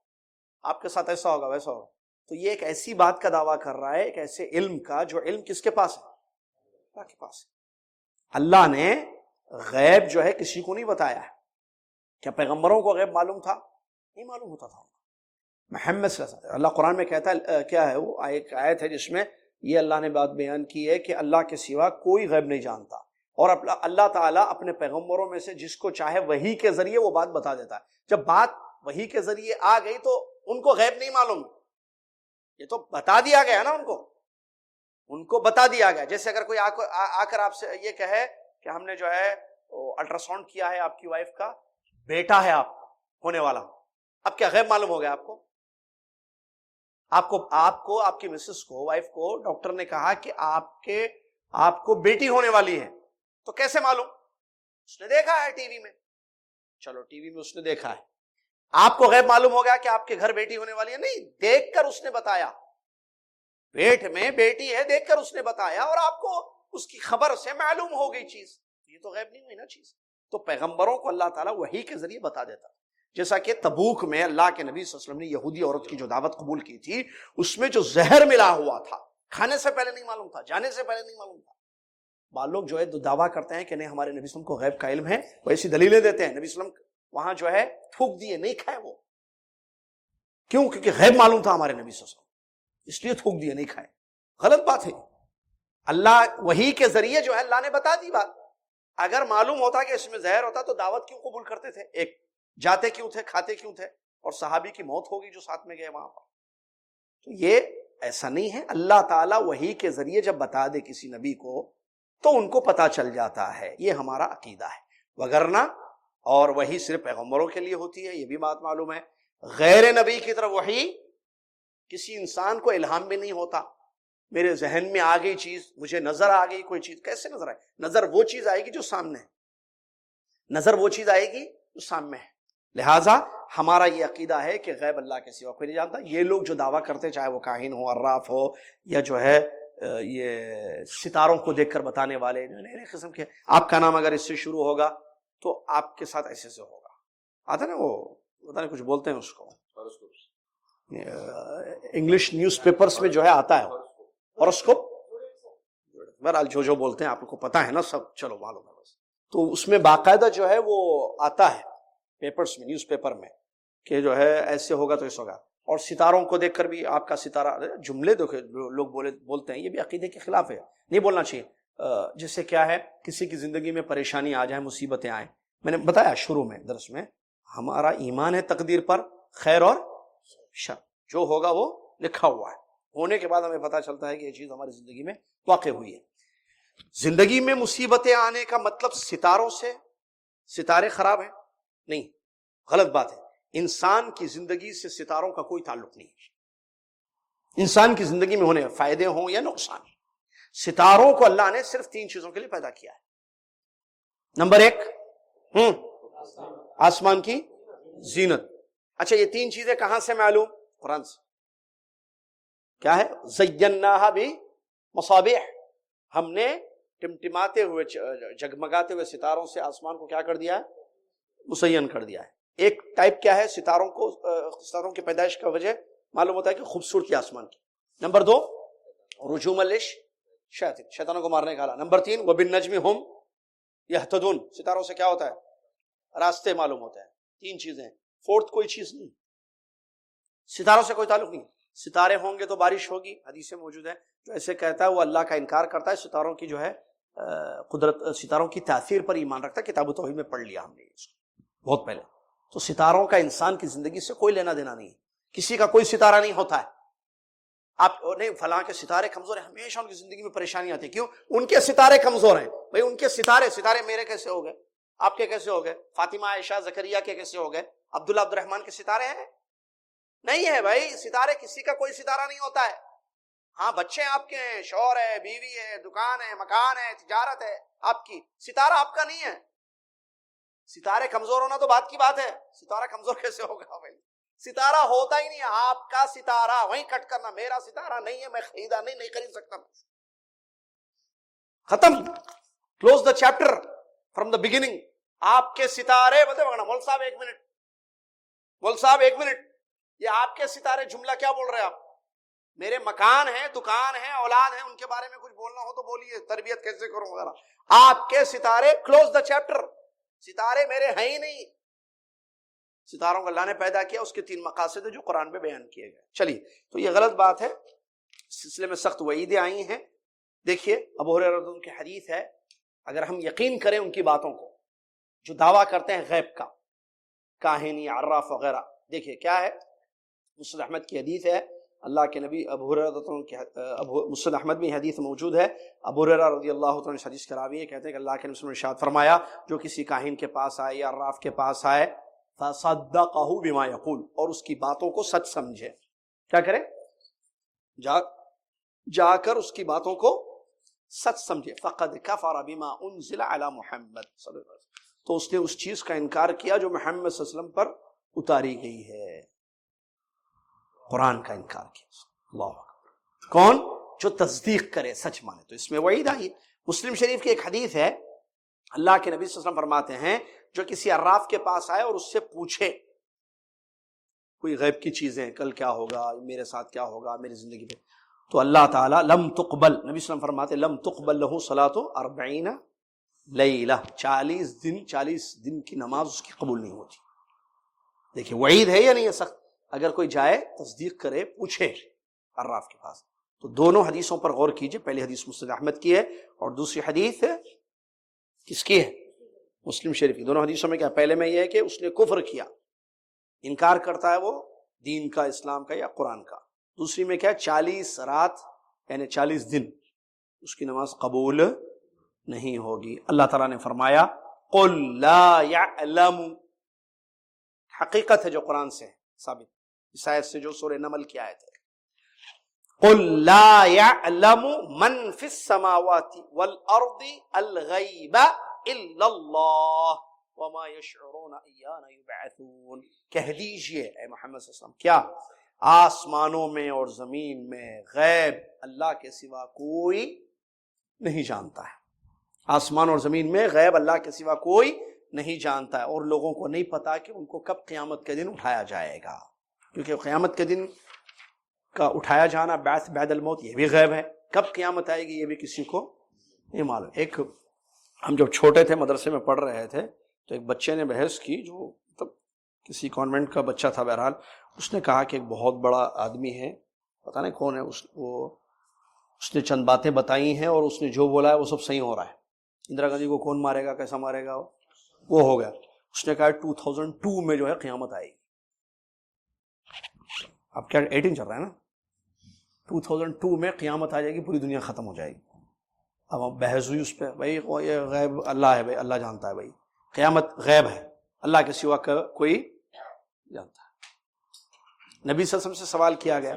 آپ کے ساتھ ایسا ہوگا ویسا ہوگا، تو یہ ایک ایسی بات کا دعویٰ کر رہا ہے، ایک ایسے علم کا جو علم کس کے پاس ہے؟ اللہ کے پاس ہے۔ اللہ نے غیب جو ہے کسی کو نہیں بتایا ہے، کیا پیغمبروں کو غیب معلوم تھا؟ نہیں معلوم ہوتا تھا۔ محمد صلی اللہ علیہ وسلم، اللہ قرآن میں کہتا ہے، کیا ہے وہ ایک آیت ہے جس میں یہ اللہ نے بات بیان کی ہے کہ اللہ کے سوا کوئی غیب نہیں جانتا، اور اللہ تعالیٰ اپنے پیغمبروں میں سے جس کو چاہے وحی کے ذریعے وہ بات بتا دیتا ہے۔ جب بات وحی کے ذریعے آ گئی تو ان کو غیب نہیں معلوم، یہ تو بتا دیا گیا نا، ان کو بتا دیا گیا۔ جیسے اگر کوئی آ کر آپ سے یہ کہے کہ ہم نے جو ہے الٹرا ساؤنڈ کیا ہے آپ کی وائف کا، بیٹا ہے آپ ہونے والا، اب کیا غیب معلوم ہو گیا آپ کو آپ کی مسز کو، وائف کو ڈاکٹر نے کہا کہ آپ کو بیٹی ہونے والی ہے، تو کیسے معلوم؟ اس نے دیکھا ہے ٹی وی میں، چلو ٹی وی میں اس نے دیکھا ہے، آپ کو غیب معلوم ہو گیا کہ آپ کے گھر بیٹی ہونے والی ہے؟ نہیں، دیکھ کر اس نے بتایا، پیٹ میں بیٹی ہے دیکھ کر اس نے بتایا، اور آپ کو اس کی خبر سے معلوم ہو گئی چیز، یہ تو غیب نہیں ہوئی نا چیز۔ تو پیغمبروں کو اللہ تعالیٰ وحی کے ذریعے بتا دیتا، جیسا کہ تبوک میں اللہ کے نبی صلی اللہ علیہ وسلم نے یہودی عورت کی جو دعوت قبول کی تھی، اس میں جو زہر ملا ہوا تھا، کھانے سے پہلے نہیں معلوم تھا، جانے سے پہلے نہیں معلوم تھا۔ بعض لوگ جو ہے دعویٰ کرتے ہیں کہ نہیں ہمارے نبی صلی اللہ علیہ وسلم کو غیب کا علم ہے، وہ ایسی دلیلیں دیتے ہیں، نبی صلی اللہ علیہ وسلم وہاں جو ہے تھوک دیے، نہیں کھائے وہ، کیوں؟ کیونکہ غیب معلوم تھا ہمارے نبی صلی اللہ علیہ وسلم، اس لیے تھوک دیے، نہیں کھائے۔ غلط بات ہے، اللہ وحی کے ذریعے جو ہے اللہ نے بتا دی بات، اگر معلوم ہوتا کہ اس میں زہر ہوتا تو دعوت کیوں قبول کرتے تھے؟ ایک جاتے کیوں تھے، کھاتے کیوں تھے، اور صحابی کی موت ہوگی جو ساتھ میں گئے وہاں پر۔ تو یہ ایسا نہیں ہے، اللہ تعالیٰ وحی کے ذریعے جب بتا دے کسی نبی کو تو ان کو پتا چل جاتا ہے، یہ ہمارا عقیدہ ہے، وگرنہ اور وحی صرف پیغمبروں کے لیے ہوتی ہے، یہ بھی بات معلوم ہے، غیر نبی کی طرف وحی کسی انسان کو الہام بھی نہیں ہوتا۔ میرے ذہن میں آ گئی چیز، مجھے نظر آ گئی کوئی چیز، کیسے نظر آئے؟ نظر وہ چیز آئے گی جو سامنے ہے، نظر وہ چیز آئے گی جو سامنے ہے۔ لہٰذا ہمارا یہ عقیدہ ہے کہ غیب اللہ کے سوا کوئی نہیں جانتا۔ یہ لوگ جو دعویٰ کرتے، چاہے وہ کاہن ہو، عراف ہو، یا جو ہے یہ ستاروں کو دیکھ کر بتانے والے، نئے نئے قسم کے، آپ کا نام اگر اس سے شروع ہوگا تو آپ کے ساتھ ایسے سے ہوگا، آتا نا وہ پتہ نہیں کچھ بولتے ہیں اس کو، انگلش نیوز پیپرز میں جو ہے آتا ہے ہاروسکوپ، بہرحال جو بولتے ہیں آپ کو پتہ ہے نا سب، چلو معلوم ہے بس۔ تو اس میں باقاعدہ جو ہے وہ آتا ہے پیپرز میں، نیوز پیپر میں، کہ جو ہے ایسے ہوگا تو ایسے ہوگا، اور ستاروں کو دیکھ کر بھی آپ کا ستارہ، جملے دیکھے لوگ بولتے ہیں، یہ بھی عقیدے کے خلاف ہے، نہیں بولنا چاہیے۔ جس سے کیا ہے، کسی کی زندگی میں پریشانی آ جائے، مصیبتیں آئیں، میں نے بتایا شروع میں درس میں، ہمارا ایمان ہے تقدیر پر، خیر اور شر، جو ہوگا وہ لکھا ہوا ہے، ہونے کے بعد ہمیں پتہ چلتا ہے کہ یہ چیز ہماری زندگی میں واقع ہوئی ہے۔ زندگی میں مصیبتیں آنے کا مطلب ستاروں سے، ستارے خراب ہیں؟ نہیں، غلط بات ہے۔ انسان کی زندگی سے ستاروں کا کوئی تعلق نہیں ہے۔ انسان کی زندگی میں ہونے فائدے ہوں یا نقصان، ستاروں کو اللہ نے صرف 3 چیزوں کے لیے پیدا کیا ہے۔ نمبر 1 آسمان کی زینت. اچھا یہ 3 چیزیں کہاں سے معلوم؟ قرآن سے. کیا ہے؟ زیناہا بمصابیح، ہم نے ٹمٹماتے ہوئے جگمگاتے ہوئے ستاروں سے آسمان کو کیا کر دیا ہے؟ مزین کر دیا ہے. ایک ٹائپ کیا ہے؟ ستاروں کی پیدائش کا وجہ معلوم ہوتا ہے کہ خوبصورتی آسمان کی. نمبر 2 رجوم شیطانوں کو مارنے کا آلہ. نمبر 3 وبالنجم ہم یہتدون، ستاروں سے کیا ہوتا ہے؟ راستے معلوم ہوتا ہے. 3 چیزیں. 4 کوئی چیز نہیں، ستاروں سے کوئی تعلق نہیں. ستارے ہوں گے تو بارش ہوگی، حدیث میں موجود ہے. جو ایسے کہتا ہے وہ اللہ کا انکار کرتا ہے. ستاروں کی جو ہے قدرت، ستاروں کی تاثیر پر ایمان رکھتا ہے. کتاب و توحید میں پڑھ لیا ہم نے بہت پہلے. تو ستاروں کا انسان کی زندگی سے کوئی لینا دینا نہیں ہے. کسی کا کوئی ستارہ نہیں ہوتا ہے. آپ نہیں فلاں کے ستارے کمزور ہیں، ہمیشہ ان کی زندگی میں پریشانی آتی ہے. کیوں؟ ان کے ستارے کمزور ہیں. بھائی ان کے ستارے میرے کیسے ہو گئے؟ آپ کے کیسے ہو گئے؟ فاطمہ عائشہ زکریا کے کیسے ہو گئے؟ عبداللہ عبد الرحمن کے ستارے ہیں؟ نہیں ہے بھائی. ستارے کسی کا کوئی ستارہ نہیں ہوتا ہے. ہاں بچے آپ کے ہیں، شوہر ہے، بیوی ہے، دکان ہے، مکان ہے، تجارت ہے آپ کی. ستارہ آپ کا نہیں ہے. ستارے کمزور ہونا تو بات کی بات ہے. ستارہ کمزور کیسے ہوگا بھائی؟ ستارہ ہوتا ہی نہیں ہے. آپ کا ستارہ وہیں کٹ کرنا. میرا ستارہ نہیں ہے، میں خریدا نہیں خرید سکتا. ختم. Close the chapter from the beginning. آپ کے ستارے بولتے مول صاحب ایک منٹ، مول صاحب ایک منٹ، یہ آپ کے ستارے جملہ کیا بول رہے ہیں آپ؟ میرے مکان ہے، دکان ہے، اولاد ہے، ان کے بارے میں کچھ بولنا ہو تو بولیے. تربیت کیسے کروں وغیرہ. آپ کے ستارے، کلوز دا چیپٹر. ستارے میرے ہیں ہی نہیں. ستاروں کو اللہ نے پیدا کیا، اس کے 3 مقاصد ہیں جو قرآن میں بیان کیے گئے. چلیے، تو یہ غلط بات ہے. اس سلسلے میں سخت وعیدیں آئی ہیں. دیکھیے ابو ہریرہ رضی اللہ عنہ کی حدیث ہے، اگر ہم یقین کریں ان کی باتوں کو جو دعویٰ کرتے ہیں غیب کا، کاہنی، عراف وغیرہ. دیکھیے کیا ہے، مسند احمد کی حدیث ہے. اللہ کے نبی ابو ہریرہ رضی اللہ عنہ کی مسند احمد میں حدیث موجود ہے. ابو ہریرہ رضی اللہ عنہ اس حدیث کے راوی ہیں، کہتے ہیں کہ اللہ کے نبی نے ارشاد فرمایا، جو کسی کاہن کے پاس آئے یا عراف کے پاس آئے، فصدقہ بما یقول، اور اس کی باتوں کو سچ سمجھے. کیا کرے؟ جا کر اس کی باتوں کو سچ سمجھے. فقد کفر بما انزل علی محمد صلی اللہ علیہ وسلم، تو اس نے اس چیز کا انکار کیا جو محمد صلی اللہ علیہ وسلم پر اتاری گئی ہے. قرآن کا انکار کیا. اللہ اکبر. کون؟ جو تصدیق کرے، سچ مانے. تو اس میں وعید آئی. مسلم شریف کی ایک حدیث ہے، اللہ کے نبی صلی اللہ علیہ وسلم فرماتے ہیں، جو کسی عراف کے پاس آئے اور اس سے پوچھے کوئی غیب کی چیزیں، کل کیا ہوگا، میرے ساتھ کیا ہوگا، میری زندگی میں، تو اللہ تعالیٰ لم تقبل، نبی صلی اللہ علیہ وسلم فرماتے لم تقبل لہ صلاۃ 40 لیلہ، 40 دن کی نماز اس کی قبول نہیں ہوتی. دیکھیں وعید ہے یا نہیں ہے سخت. اگر کوئی جائے تصدیق کرے، پوچھے عراف کے پاس. تو دونوں حدیثوں پر غور کیجئے. پہلی حدیث مسند احمد کی ہے اور دوسری حدیث کس کی ہے؟ مسلم شریف کی. دونوں حدیثوں میں کیا؟ پہلے میں یہ ہے کہ اس نے کفر کیا، انکار کرتا ہے وہ دین کا، اسلام کا یا قرآن کا. دوسری میں کیا؟ 40 رات یعنی 40 دن اس کی نماز قبول نہیں ہوگی. اللہ تعالیٰ نے فرمایا قل لا يعلم، حقیقت ہے جو قرآن سے ثابت، اس آیت سے جو سورہ نمل کی آیت ہے. قل لا يعلم من في السماوات والارض الغیب الا اللہ وما يشعرون ایان یبعثون. کہہ دیجئے اے محمد صلی اللہ علیہ وسلم، کیا آسمانوں میں اور زمین میں غیب اللہ کے سوا کوئی نہیں جانتا ہے. آسمان اور زمین میں غیب اللہ کے سوا کوئی نہیں جانتا ہے، اور لوگوں کو نہیں پتا کہ ان کو کب قیامت کے دن اٹھایا جائے گا، کیونکہ قیامت کے دن کا اٹھایا جانا، بعث بعد الموت، یہ بھی غیب ہے. کب قیامت آئے گی یہ بھی کسی کو نہیں معلوم. ایک ہم جب چھوٹے تھے مدرسے میں پڑھ رہے تھے تو ایک بچے نے بحث کی، جو مطلب کسی کانوینٹ کا بچہ تھا، بہرحال اس نے کہا کہ ایک بہت بڑا آدمی ہے، پتہ نہیں کون ہے، اس نے چند باتیں بتائی ہیں اور اس نے جو بولا ہے وہ سب صحیح ہو رہا ہے. اندرا گاندھی کو کون مارے گا، کیسا مارے گا، وہ ہو گیا. اس نے کہا 2002 میں جو ہے قیامت آئے گی. اب کیا 18 چل رہا ہے نا، 2002 میں قیامت آ جائے گی، پوری دنیا ختم ہو جائے گی. اب بحث ہوئی اس پہ، بھائی یہ غیب اللہ ہے، بھائی اللہ جانتا ہے، بھائی قیامت غیب ہے، اللہ کے سوا کوئی جانتا ہے. نبی صلی اللہ علیہ وسلم سے سوال کیا گیا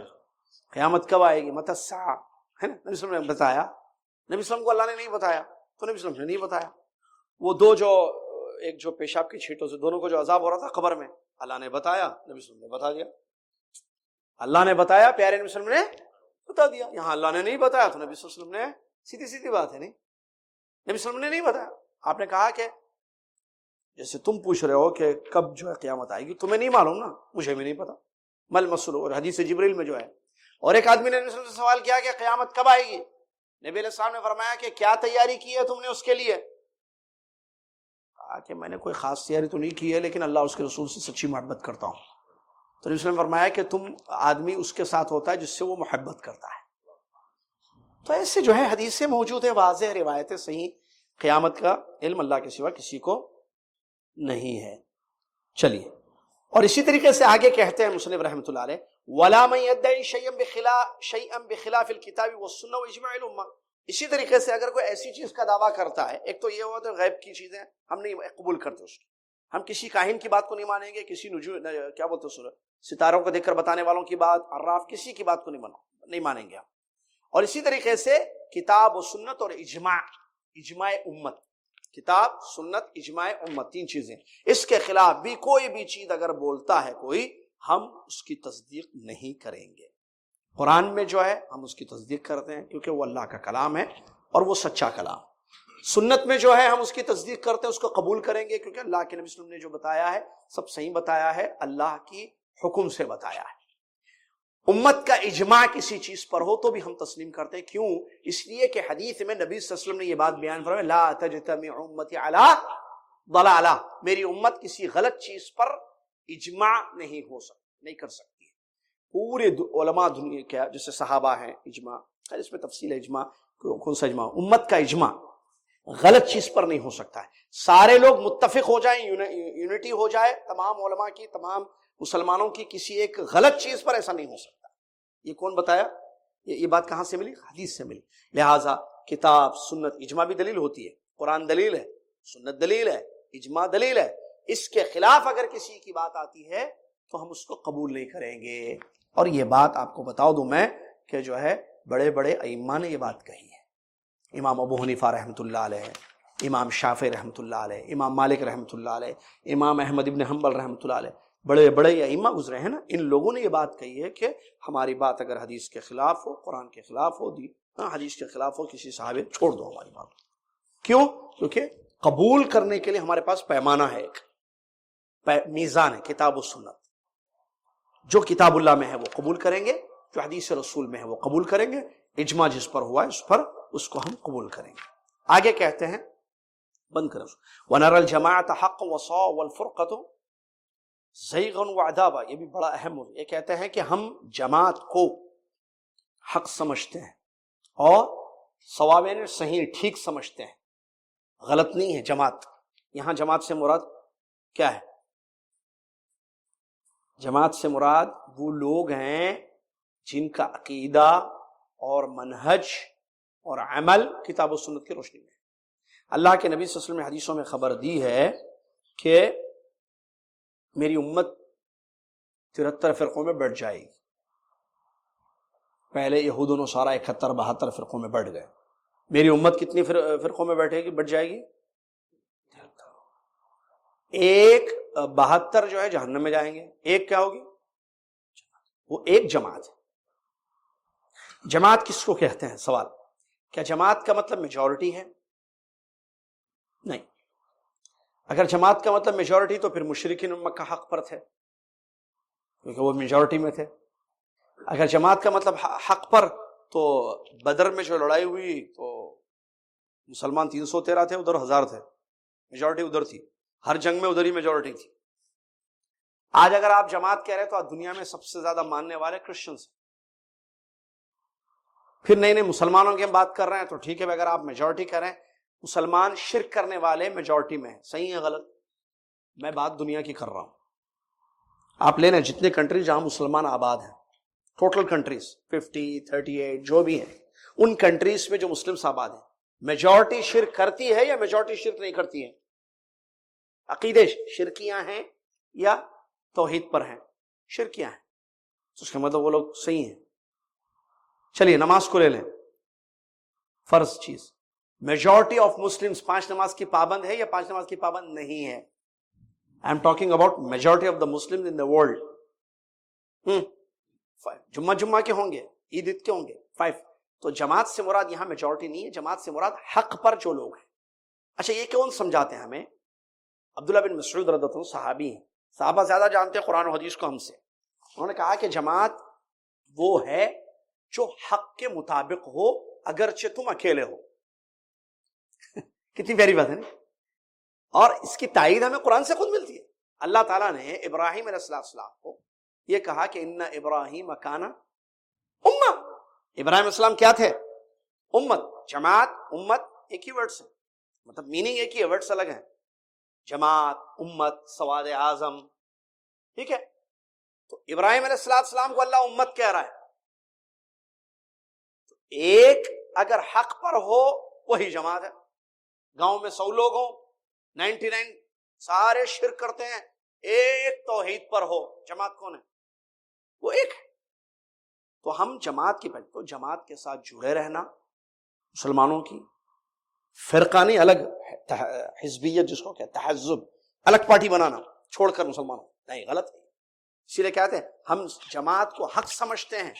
قیامت کب آئے گی، متی الساعہ، ہے نا. نبی صلی اللہ علیہ وسلم نے بتایا. نبی صلی اللہ علیہ وسلم کو اللہ نے نہیں بتایا تو نبی صلی اللہ علیہ وسلم نے نہیں بتایا. وہ دو جو ایک جو پیشاب کی چھینٹوں سے دونوں کو جو عذاب ہو رہا تھا قبر میں، اللہ نے بتایا، نبی صلی اللہ علیہ وسلم نے بتا دیا. اللہ نے بتایا، پیارے نبی صلی اللہ علیہ وسلم نے بتا دیا. یہاں اللہ نے نہیں بتایا تو نبی صلی اللہ علیہ وسلم نے، سیدھی سیدھی بات ہے، نہیں نبی صلی اللہ علیہ وسلم نے نہیں بتایا. آپ نے کہا کہ جیسے تم پوچھ رہے ہو کہ کب جو ہے قیامت آئے گی، تمہیں نہیں معلوم نا، مجھے بھی نہیں پتا. مل مسئلہ، اور حدیث جبریل میں جو ہے. اور ایک آدمی نے نبی صلی اللہ علیہ وسلم سے سوال کیا کہ قیامت کب آئے گی؟ نبی علیہ السلام نے فرمایا کہ کیا تیاری کی ہے تم نے اس کے لیے؟ کہا کہ میں نے کوئی خاص تیاری تو نہیں کی ہے، لیکن اللہ اس کے رسول سے سچی محبت کرتا ہوں. تو نبی صلی اللہ علیہ وسلم نے فرمایا کہ تم آدمی اس کے ساتھ ہوتا ہے جس سے وہ محبت کرتا ہے. تو ایسے جو ہے حدیثیں موجود ہیں، واضح روایتیں صحیح. قیامت کا علم اللہ کے سوا کسی کو نہیں ہے. چلیے، اور اسی طریقے سے آگے کہتے ہیں مصنف رحمۃ اللہ علیہ، وَلَا مَن يَدَّعِي شَيْئًا بِخِلَافِ الْكِتَابِ وَالسُّنَّةِ وَإِجْمَاعِ الْأُمَّةِ. اسی طریقے سے اگر کوئی ایسی چیز کا دعویٰ کرتا ہے، ایک تو یہ ہوا تو غیب کی چیزیں ہم نہیں قبول کرتے اس کی. ہم کسی کاہن کی بات کو نہیں مانیں گے، کسی کیا بولتے ہیں ستاروں کو دیکھ کر بتانے والوں کی بات، عراف، کسی کی بات کو نہیں مانیں گے ہم. اور اسی طریقے سے کتاب و سنت اور اجماع امت، کتاب سنت اجماع امت، تین چیزیں. اس کے خلاف بھی کوئی بھی چیز اگر بولتا ہے کوئی، ہم اس کی تصدیق نہیں کریں گے. قرآن میں جو ہے ہم اس کی تصدیق کرتے ہیں کیونکہ وہ اللہ کا کلام ہے اور وہ سچا کلام. سنت میں جو ہے ہم اس کی تصدیق کرتے ہیں، اس کو قبول کریں گے کیونکہ اللہ کے نبی صلی اللہ علیہ وسلم نے جو بتایا ہے سب صحیح بتایا ہے، اللہ کی حکم سے بتایا ہے. امت کا اجماع کسی چیز پر ہو تو بھی ہم تسلیم کرتے ہیں. کیوں؟ اس لیے کہ حدیث میں نبی صلی اللہ علیہ وسلم نے یہ بات بیان فرمایا، لا تجتمع امتی علی ضلالہ، میری امت کسی غلط چیز پر اجماع نہیں ہو سکتی، نہیں کر سکتی. پورے علماء دنیا کیا جیسے صحابہ ہیں، اجماع، اس میں تفصیل ہے اجماع کون سا اجماع. امت کا اجماع غلط چیز پر نہیں ہو سکتا ہے. سارے لوگ متفق ہو جائیں، یونٹی ہو جائے تمام علماء کی، تمام مسلمانوں کی، کسی ایک غلط چیز پر ایسا نہیں ہو سکتا. یہ کون بتایا؟ یہ بات کہاں سے ملی؟ حدیث سے ملی. لہٰذا کتاب سنت اجماع بھی دلیل ہوتی ہے. قرآن دلیل ہے، سنت دلیل ہے، اجماع دلیل ہے. اس کے خلاف اگر کسی کی بات آتی ہے تو ہم اس کو قبول نہیں کریں گے. اور یہ بات آپ کو بتا دوں میں کہ جو ہے بڑے بڑے ائمہ نے یہ بات کہی ہے. امام ابو حنیفہ رحمۃ اللہ علیہ، امام شافعی رحمۃ اللہ علیہ، امام مالک رحمۃ اللہ علیہ، امام احمد ابن حنبل رحمۃ اللہ علیہ، بڑے بڑے ائمہ گزرے ہیں نا، ان لوگوں نے یہ بات کہی ہے کہ ہماری بات اگر حدیث کے خلاف ہو، قرآن کے خلاف ہو، حدیث کے خلاف ہو، کسی صحابی چھوڑ دو ہماری بات. کیوں؟ کیونکہ قبول کرنے کے لیے ہمارے پاس پیمانہ ہے، ایک میزان ہے، کتاب و سنت. جو کتاب اللہ میں ہے وہ قبول کریں گے، جو حدیث رسول میں ہے وہ قبول کریں گے، اجماع جس پر ہوا ہے اس پر اس کو ہم قبول کریں گے. آگے کہتے ہیں، بند کرو، وَنَرَى الْجَمَاعَةَ حَقًّا وَصَوَابًا وَالْفُرْقَةَ زَيْغًا وَعَذَابًا. یہ بھی بڑا اہم ہے. یہ کہتے ہیں کہ ہم جماعت کو حق سمجھتے ہیں اور صواب یعنی صحیح ٹھیک سمجھتے ہیں، غلط نہیں ہے جماعت. یہاں جماعت سے مراد کیا ہے؟ جماعت سے مراد وہ لوگ ہیں جن کا عقیدہ اور منہج اور عمل کتاب و سنت کی روشنی میں. اللہ کے نبی صلی اللہ علیہ وسلم نے حدیثوں میں خبر دی ہے کہ میری امت 73 فرقوں میں بٹ جائے گی. پہلے یہود و نصارہ 71-72 فرقوں میں بٹ گئے. میری امت کتنی فرقوں میں بیٹھے گی، بٹ جائے گی؟ ایک 72 جو ہے جہنم میں جائیں گے، ایک کیا ہوگی؟ وہ ایک جماعت ہے. جماعت کس کو کہتے ہیں؟ سوال، کیا جماعت کا مطلب میجورٹی ہے؟ نہیں. اگر جماعت کا مطلب میجورٹی تو پھر مشرکین امت کا حق پر تھے کیونکہ وہ میجورٹی میں تھے. اگر جماعت کا مطلب حق پر، تو بدر میں جو لڑائی ہوئی تو مسلمان 313 تھے، ادھر 1000 تھے، میجورٹی ادھر تھی. ہر جنگ میں ادھر ہی میجورٹی تھی. آج اگر آپ جماعت کہہ رہے تو آج دنیا میں سب سے زیادہ ماننے والے کرسچنز. پھر نئے مسلمانوں کی ہم بات کر رہے ہیں تو ٹھیک ہے، اگر آپ میجورٹی کہہ رہے ہیں، مسلمان شرک کرنے والے میجورٹی میں ہیں، صحیح ہے غلط؟ میں بات دنیا کی کر رہا ہوں. آپ لے لیں جتنے کنٹریز جہاں مسلمان آباد ہیں، ٹوٹل کنٹریز 50 38 جو بھی ہیں، ان کنٹریز میں جو مسلمس آباد ہیں، میجورٹی شرک کرتی ہے یا میجورٹی شرک نہیں کرتی ہے؟ عقیدے شرکیاں ہیں یا توحید پر ہیں؟ شرکیاں ہیں. اس کا مطلب وہ لوگ صحیح ہیں. چلیے نماز کو لے لیں، فرض چیز. میجورٹی آف مسلمس 5 نماز کی پابند ہے یا 5 نماز کی پابند نہیں ہے؟ I am talking about majority of the Muslim in the world. جمعہ کے ہوں گے, عید کے ہوں گے 5. تو جماعت سے مراد یہاں میجورٹی نہیں ہے, جماعت سے مراد حق پر جو لوگ ہیں. اچھا یہ کون سمجھاتے ہیں ہمیں؟ عبداللہ بن مسعود رضی اللہ عنہ صحابی ہیں, صحابہ زیادہ جانتے ہیں قرآن و حدیث کو ہم سے. انہوں نے کہا کہ جماعت وہ ہے جو حق کے مطابق ہو اگرچہ تم اکیلے ہو. کتنی پیاری بات ہے نا. اور اس کی تائید ہمیں قرآن سے خود ملتی ہے. اللہ تعالیٰ نے ابراہیم علیہ السلام کو یہ کہا کہ ان ابراہیم کان امہ. ابراہیم علیہ السلام کیا تھے؟ امت. جماعت امت ایک ہی ورڈ سے, مطلب میننگ ایک ہی ہے, ورڈز الگ ہیں. جماعت, امت, سواد اعظم, ٹھیک ہے. تو ابراہیم علیہ السلام کو اللہ امت کہہ رہا ہے. ایک اگر حق پر ہو وہی جماعت ہے. گاؤں میں 100 لوگ ہوں, 99 سارے شرک کرتے ہیں, ایک توحید پر ہو, جماعت کون ہے؟ وہ ایک ہے. تو ہم جماعت کی پہلے تو جماعت کے ساتھ جڑے رہنا, مسلمانوں کی فرقہ نہیں, الگ حزبیت جس کو کہتے ہیں, تحزب, الگ پارٹی بنانا چھوڑ کر مسلمانوں, نہیں, غلط ہے. اسی لیے کہتے ہیں ہم جماعت کو حق سمجھتے ہیں.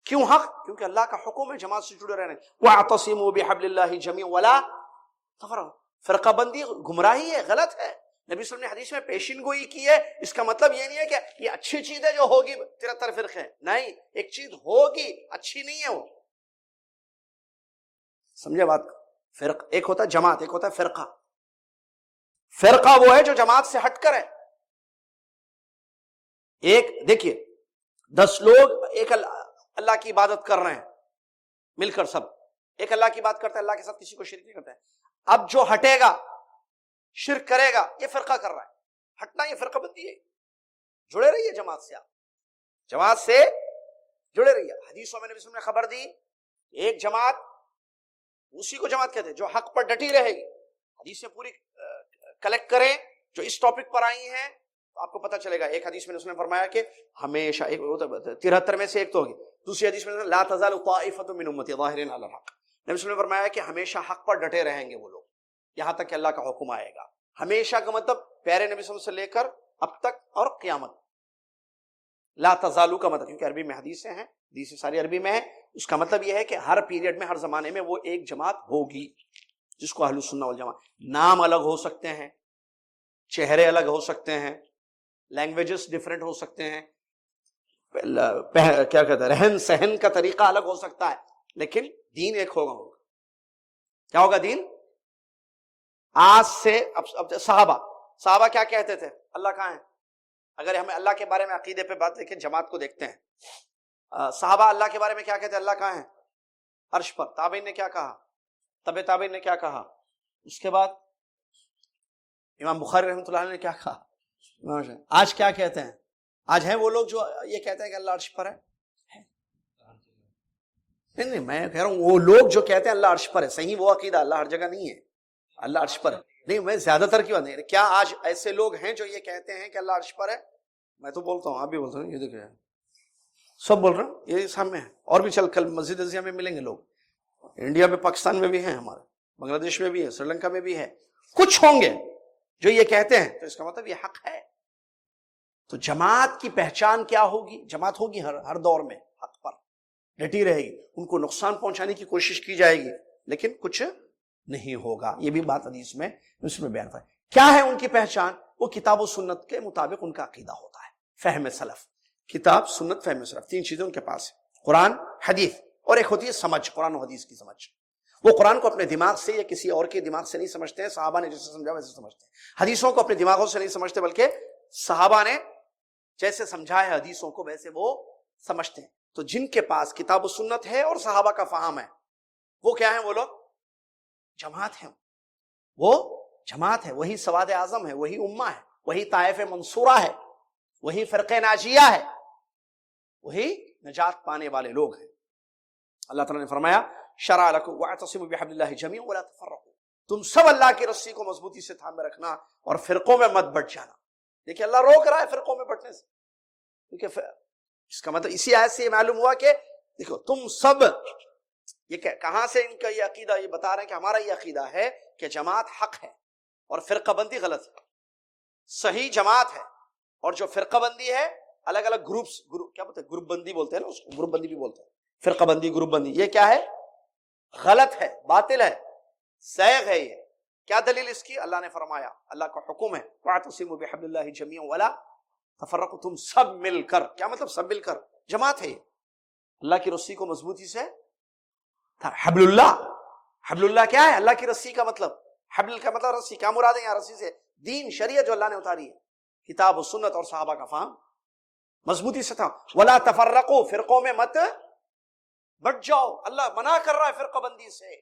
کیوں حق؟ کیونکہ اللہ کا حکم ہے جماعت سے جڑے رہنے. وَاعْتَصِمُوا بِحَبْلِ اللَّهِ جَمِيعًا وَلَا تَفَرَّقُوا. فرقہ بندی گمراہی ہے, غلط ہے. نبی صلی اللہ علیہ وسلم نے حدیث میں پیشین گوئی کی ہے. اس کا مطلب یہ نہیں ہے کہ یہ اچھی چیز ہے جو ہوگی 73 فرقے, نہیں, ایک چیز ہوگی اچھی نہیں ہے وہ. سمجھے بات کو؟ فرق ایک ہوتا ہے جماعت, ایک ہوتا ہے فرقہ. فرقہ وہ ہے جو جماعت سے ہٹ کر ہے. ایک دیکھیے 10 لوگ ایک اللہ کی عبادت کر رہے ہیں مل کر, سب ایک اللہ کی بات کرتے ہیں, اللہ کے ساتھ کسی کو شرک نہیں کرتے ہیں. اب جو ہٹے گا, شرک کرے گا, یہ فرقہ کر رہا ہے. ہٹنا یہ فرقہ بندی ہے. جڑے رہیے جماعت سے, آپ جماعت سے جڑے رہیے. حدیثوں میں نبی صلی اللہ علیہ وسلم نے خبر دی, ایک جماعت اسی کو جماعت کہتے ہیں جو حق پر ڈٹی رہے گی. حدیثیں پوری کلیکٹ کریں جو اس ٹاپک پر آئی ہیں تو آپ کو پتہ چلے گا. ایک حدیث میں اس نے فرمایا کہ ہمیشہ 73 میں سے ایک تو ہوگی. دوسری حدیث میں لا تزال طائفۃ من امتی ظاہرین علی الحق. نبی صلی اللہ علیہ وسلم نے فرمایا کہ ہمیشہ حق پر ڈٹے رہیں گے وہ لوگ یہاں تک کہ اللہ کا حکم آئے گا. ہمیشہ کا مطلب پیارے نبی صلی اللہ علیہ وسلم سے لے کر اب تک اور قیامت. لا تزالو کا مطلب, کیونکہ عربی میں حدیثیں ہیں, حدیثیں ساری عربی میں ہیں, اس کا مطلب یہ ہے کہ ہر پیریڈ میں, ہر زمانے میں وہ ایک جماعت ہوگی جس کو اہل السنہ والجماعت. نام الگ ہو سکتے ہیں, چہرے الگ ہو سکتے ہیں, لینگویجز ڈیفرنٹ ہو سکتے ہیں, کیا کہتے ہیں, رہن سہن کا طریقہ الگ ہو سکتا ہے, لیکن دین ایک ہوگا. کیا ہوگا دین؟ آج سے اب صحابہ کیا کہتے تھے؟ اللہ کہاں ہے؟ اگر ہمیں اللہ کے بارے میں عقیدے پہ بات دیکھیں, جماعت کو دیکھتے ہیں, صحابہ اللہ کے بارے میں کیا کہتے ہیں؟ اللہ کہاں ہے؟ عرش پر. تابعین نے کیا کہا؟ تبع تابعین نے کیا کہا؟ اس کے بعد امام بخاری رحمۃ اللہ علیہ نے کیا کہا؟ آج کیا کہتے ہیں؟ آج ہیں وہ لوگ جو یہ کہتے ہیں کہ اللہ عرش پر ہے. نہیں, میں کہہ رہا ہوں وہ لوگ جو کہتے ہیں اللہ عرش پر ہے, صحیح وہ عقیدہ, اللہ ہر جگہ نہیں ہے, اللہ عرش پر ہے. نہیں, میں زیادہ تر کیوں نہیں, کیا آج ایسے لوگ ہیں جو یہ کہتے ہیں کہ اللہ عرش پر ہے؟ میں تو بولتا ہوں, آپ بھی بولتے ہیں, یہ دیکھیں سب بول رہے ہیں, یہ سامنے ہے. اور بھی چل کل مسجد ازیہ میں ملیں گے لوگ, انڈیا میں, پاکستان میں بھی ہیں ہمارے, بنگلہ دیش میں بھی ہے, سری لنکا میں بھی ہے, کچھ ہوں گے جو یہ کہتے ہیں. تو اس کا مطلب یہ حق ہے. تو جماعت کی پہچان کیا ہوگی؟ جماعت ہوگی ہر دور میں حق پر ڈٹی رہے گی. ان کو نقصان پہنچانے کی کوشش کی جائے گی لیکن کچھ نہیں ہوگا. یہ بھی بات حدیث میں اس میں بیان ہے. کیا ہے ان کی پہچان؟ وہ کتاب و سنت کے مطابق ان کا عقیدہ ہوتا ہے, فہم سلف. کتاب, سنت, فہم سلف, 3 چیزیں ان کے پاس ہیں, قرآن, حدیث, اور ایک ہوتی ہے سمجھ, قرآن و حدیث کی سمجھ. وہ قرآن کو اپنے دماغ سے یا کسی اور کے دماغ سے نہیں سمجھتے ہیں, صحابہ نے جیسے سمجھا ویسے سمجھتے ہیں. حدیثوں کو اپنے دماغوں سے نہیں سمجھتے بلکہ صحابہ نے جیسے سمجھا ہے حدیثوں کو ویسے وہ سمجھتے ہیں. تو جن کے پاس کتاب و سنت ہے اور صحابہ کا فہم ہے وہ کیا ہیں؟ وہ لوگ جماعت ہیں. وہ جماعت ہے, وہی سواد اعظم ہے, وہی امہ ہے, وہی طائف منصورہ ہے, وہی فرقہ ناجیہ ہے, وہی نجات پانے والے لوگ ہیں. اللہ تعالیٰ نے فرمایا شرع لکم واعتصموا بحبل اللہ جمیعا ولا تفرقوا. تم سب اللہ کی رسی کو مضبوطی سے تھامے رکھنا اور فرقوں میں مت بٹ جانا. دیکھیں اللہ روک رہا ہے فرقوں میں بٹنے سے, کیونکہ اس کا مطلب اسی آیت سے یہ معلوم ہوا کہ دیکھو تم سب یہ کہاں سے ان کا یہ عقیدہ؟ یہ بتا رہے ہیں کہ ہمارا یہ عقیدہ ہے کہ جماعت حق ہے اور فرقہ بندی غلط ہے. صحیح جماعت ہے، اور جو فرقہ بندی ہے الگ الگ گروپس، کیا بولتے ہیں، گروپ بندی بولتے ہیں نا اس کو، گروپ بندی بھی بولتے ہیں، فرقہ بندی گروپ بندی، یہ کیا ہے؟ غلط ہے، باطل ہے، زیغ ہے. یہ کیا دلیل اس کی؟ اللہ نے فرمایا، اللہ کا حکم ہے وَاعْتَصِمُوا بِحَبْلِ اللَّهِ جَمِيعًا وَلَا تَفَرَّقُوا، تم سب مل کر. کیا مطلب سب مل کر؟ جماعت ہے یہ، اللہ کی رسی کو مضبوطی سے. حبل اللہ، حبل اللہ کیا ہے؟ اللہ کی رسی کا مطلب، حبل کا مطلب رسی. کیا مراد ہے یہاں رسی سے؟ دین، شریعت جو اللہ نے اتاری ہے، کتاب و سنت اور صحابہ کا فہم، مضبوطی سے تھا. وَلَا تَفَرَّقُوا، فرقوں میں مت بٹ جاؤ. اللہ منع کر رہا ہے فرقہ بندی سے.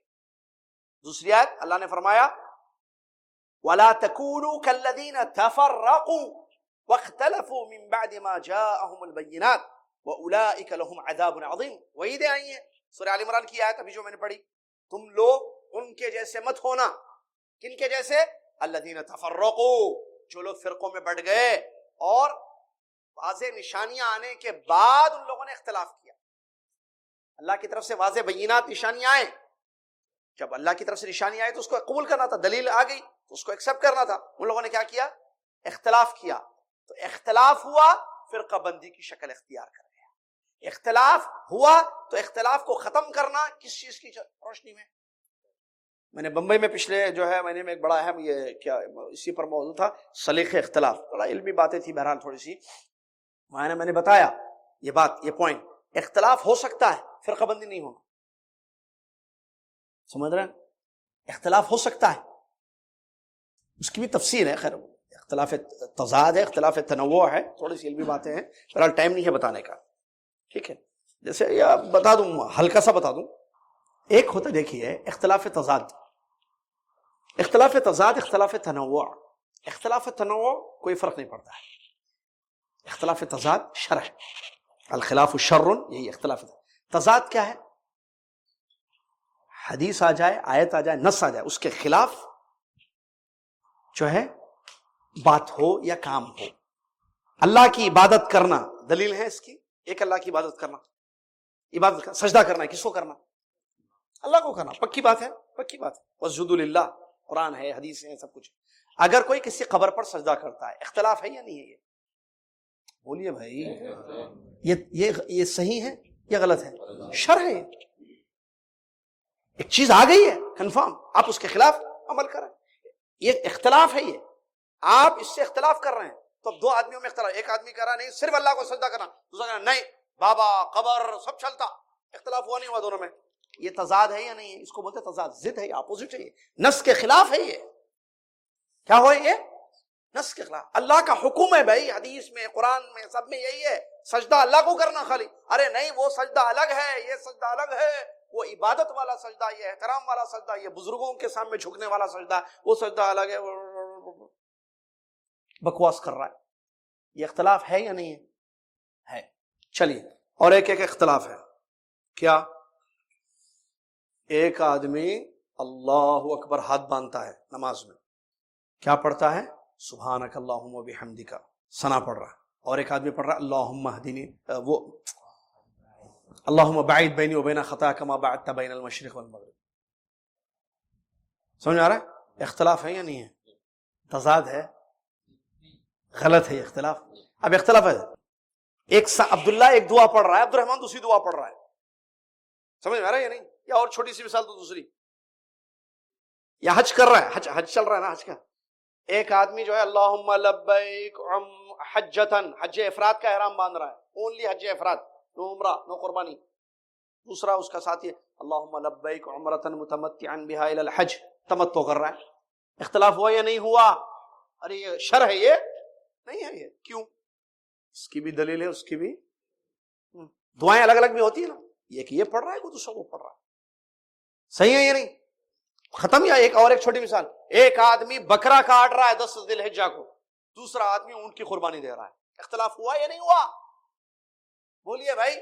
دوسری آیت اللہ نے فرمایا وَلَا تَكُونُوا كَالَّذِينَ تَفَرَّقُوا وَاخْتَلَفُوا مِن بَعْدِ مَا جَاءَهُمُ الْبَيِّنَاتُ وَأُولَٰئِكَ لَهُمْ عَذَابٌ عَظِيمٌ. وعیدیں آئی ہیں سورہ آل عمران کی آیت ابھی جو میں نے پڑھی، تم لوگ ان کے جیسے مت ہونا. کن کے جیسے؟ الذین تفرقوا، جو لوگ فرقوں میں بٹ گئے اور واضح نشانیاں آنے کے بعد ان لوگوں نے اختلاف کیا. اللہ کی طرف سے واضح بینات نشانیاں آئیں، جب اللہ کی طرف سے نشانی آئے تو اس کو قبول کرنا تھا، دلیل آ گئی تو اس کو ایکسپٹ کرنا تھا. ان لوگوں نے کیا کیا؟ اختلاف کیا. تو اختلاف ہوا، فرقہ بندی کی شکل اختیار کر گیا. اختلاف ہوا تو اختلاف کو ختم کرنا کس چیز کی روشنی میں؟ میں نے بمبئی میں پچھلے جو ہے مہینے میں ایک بڑا اہم یہ کیا اسی پر موضوع تھا، سلیقہ اختلاف. بڑا علمی باتیں تھی بہرحال تھوڑی سی. میں نے بتایا یہ بات، یہ پوائنٹ، اختلاف ہو سکتا ہے، فرقہ بندی نہیں ہونا. سمجھ رہے ہیں؟ اختلاف ہو سکتا ہے، اس کی بھی تفسیر ہے. خیر، اختلاف تضاد ہے، اختلاف تنوع ہے، تھوڑی سی علمی باتیں ہیں، بہرحال ٹائم نہیں ہے بتانے کا. ٹھیک ہے، جیسے یا بتا دوں، ہلکا سا بتا دوں. ایک ہوتا دیکھیے اختلاف تضاد، اختلاف تضاد، اختلاف تنوع. اختلاف تنوع کوئی فرق نہیں پڑتا ہے، اختلاف تضاد شرع، الخلاف شر، یہی اختلاف تضاد. کیا ہے؟ حدیث آ جائے، آیت آ جائے، نص آ جائے، اس کے خلاف جو ہے بات ہو یا کام ہو. اللہ کی عبادت کرنا دلیل ہے اس کی، ایک اللہ کی عبادت کرنا، عبادت کرنا، سجدہ کرنا، کس کو کرنا؟ اللہ کو کرنا، پکی بات ہے، پکی بات ہے. واسجدوا للہ، قرآن ہے، حدیث ہے، سب کچھ. اگر کوئی کسی قبر پر سجدہ کرتا ہے، اختلاف ہے یا نہیں ہے؟ یہ بولیے بھائی، یہ صحیح ہے یا غلط ہے؟ شرع ہے. ایک چیز آ گئی ہے کنفرم، آپ اس کے خلاف عمل کریں، یہ اختلاف ہے. یہ آپ اس سے اختلاف کر رہے ہیں تو اب دو آدمیوں میں اختلاف. ایک آدمی کہہ رہا نہیں صرف اللہ کو سجدہ کرنا، دوسرا کہہ رہا نہیں بابا قبر سب چلتا. اختلاف ہوا نہیں ہوا دونوں میں؟ یہ تضاد ہے یا نہیں ہے؟ اس کو بولتے تضاد، ضد ہے، اپوزٹ ہے. یہ نص کے خلاف ہے. یہ کیا ہوا؟ یہ نص کے خلاف. اللہ کا حکم ہے بھائی، حدیث میں، قرآن میں، سب میں یہی ہے، سجدہ اللہ کو کرنا خالی. ارے نہیں، وہ سجدہ الگ ہے، یہ سجدہ الگ ہے، وہ عبادت والا سجدہ، یہ احترام والا سجدہ، یہ بزرگوں کے سامنے جھکنے والا سجدہ، وہ سجدہ الگ ہے. بکواس کر رہا ہے. یہ اختلاف ہے یا نہیں ہے؟ چلیے، اور ایک اختلاف ہے. کیا؟ ایک آدمی اللہ اکبر ہاتھ باندھتا ہے نماز میں، کیا پڑھتا ہے؟ سبحانک اللہم و بحمدک، ثنا پڑھ رہا ہے. اور ایک آدمی پڑھ رہا ہے اللہم اہدنی، وہ اللہم باعد بینی و بین خطایا کما باعدت بین المشرق والمغرب. سمجھ آ رہا ہے؟ اختلاف ہے یا نہیں ہے؟ تضاد ہے، غلط ہے اختلاف. اب اختلاف ہے، ایک عبداللہ ایک دعا پڑھ رہا ہے، عبد الرحمن دوسری دعا پڑھ رہا ہے. سمجھ میں آ رہا ہے یا نہیں؟ یا اور چھوٹی سی مثال تو دوسری، یا حج کر رہا ہے، حج چل رہا ہے نا، حج کا. ایک آدمی جو ہے اللہم لبیک حجتن، حج افراد کا احرام باندھ رہا ہے، اونلی حج افراد، نو عمرہ، نو قربانی. دوسرا اس کا ساتھی ہے اللہم لبیک عمرتن متمتعا بہا الی الحج، تمتع کر رہا ہے. اختلاف ہوا یا نہیں ہوا؟ ارے یہ شرع ہے، یہ نہیں ہے. یہ کیوں؟ اس کی بھی دلیل ہے، اس کی بھی. دعائیں الگ الگ بھی ہوتی ہیں نا، یہ کہ یہ پڑھ رہا ہے، کوئی دوسرا وہ پڑھ رہا ہے. صحیح ہے یا نہیں؟ ختم. یا ایک اور ایک چھوٹی مثال، ایک آدمی بکرا کاٹ رہا ہے 10 ذی الحجہ کو، دوسرا آدمی اونٹ کی قربانی دے رہا ہے. اختلاف ہوا یا نہیں ہوا؟ بولیے بھائی.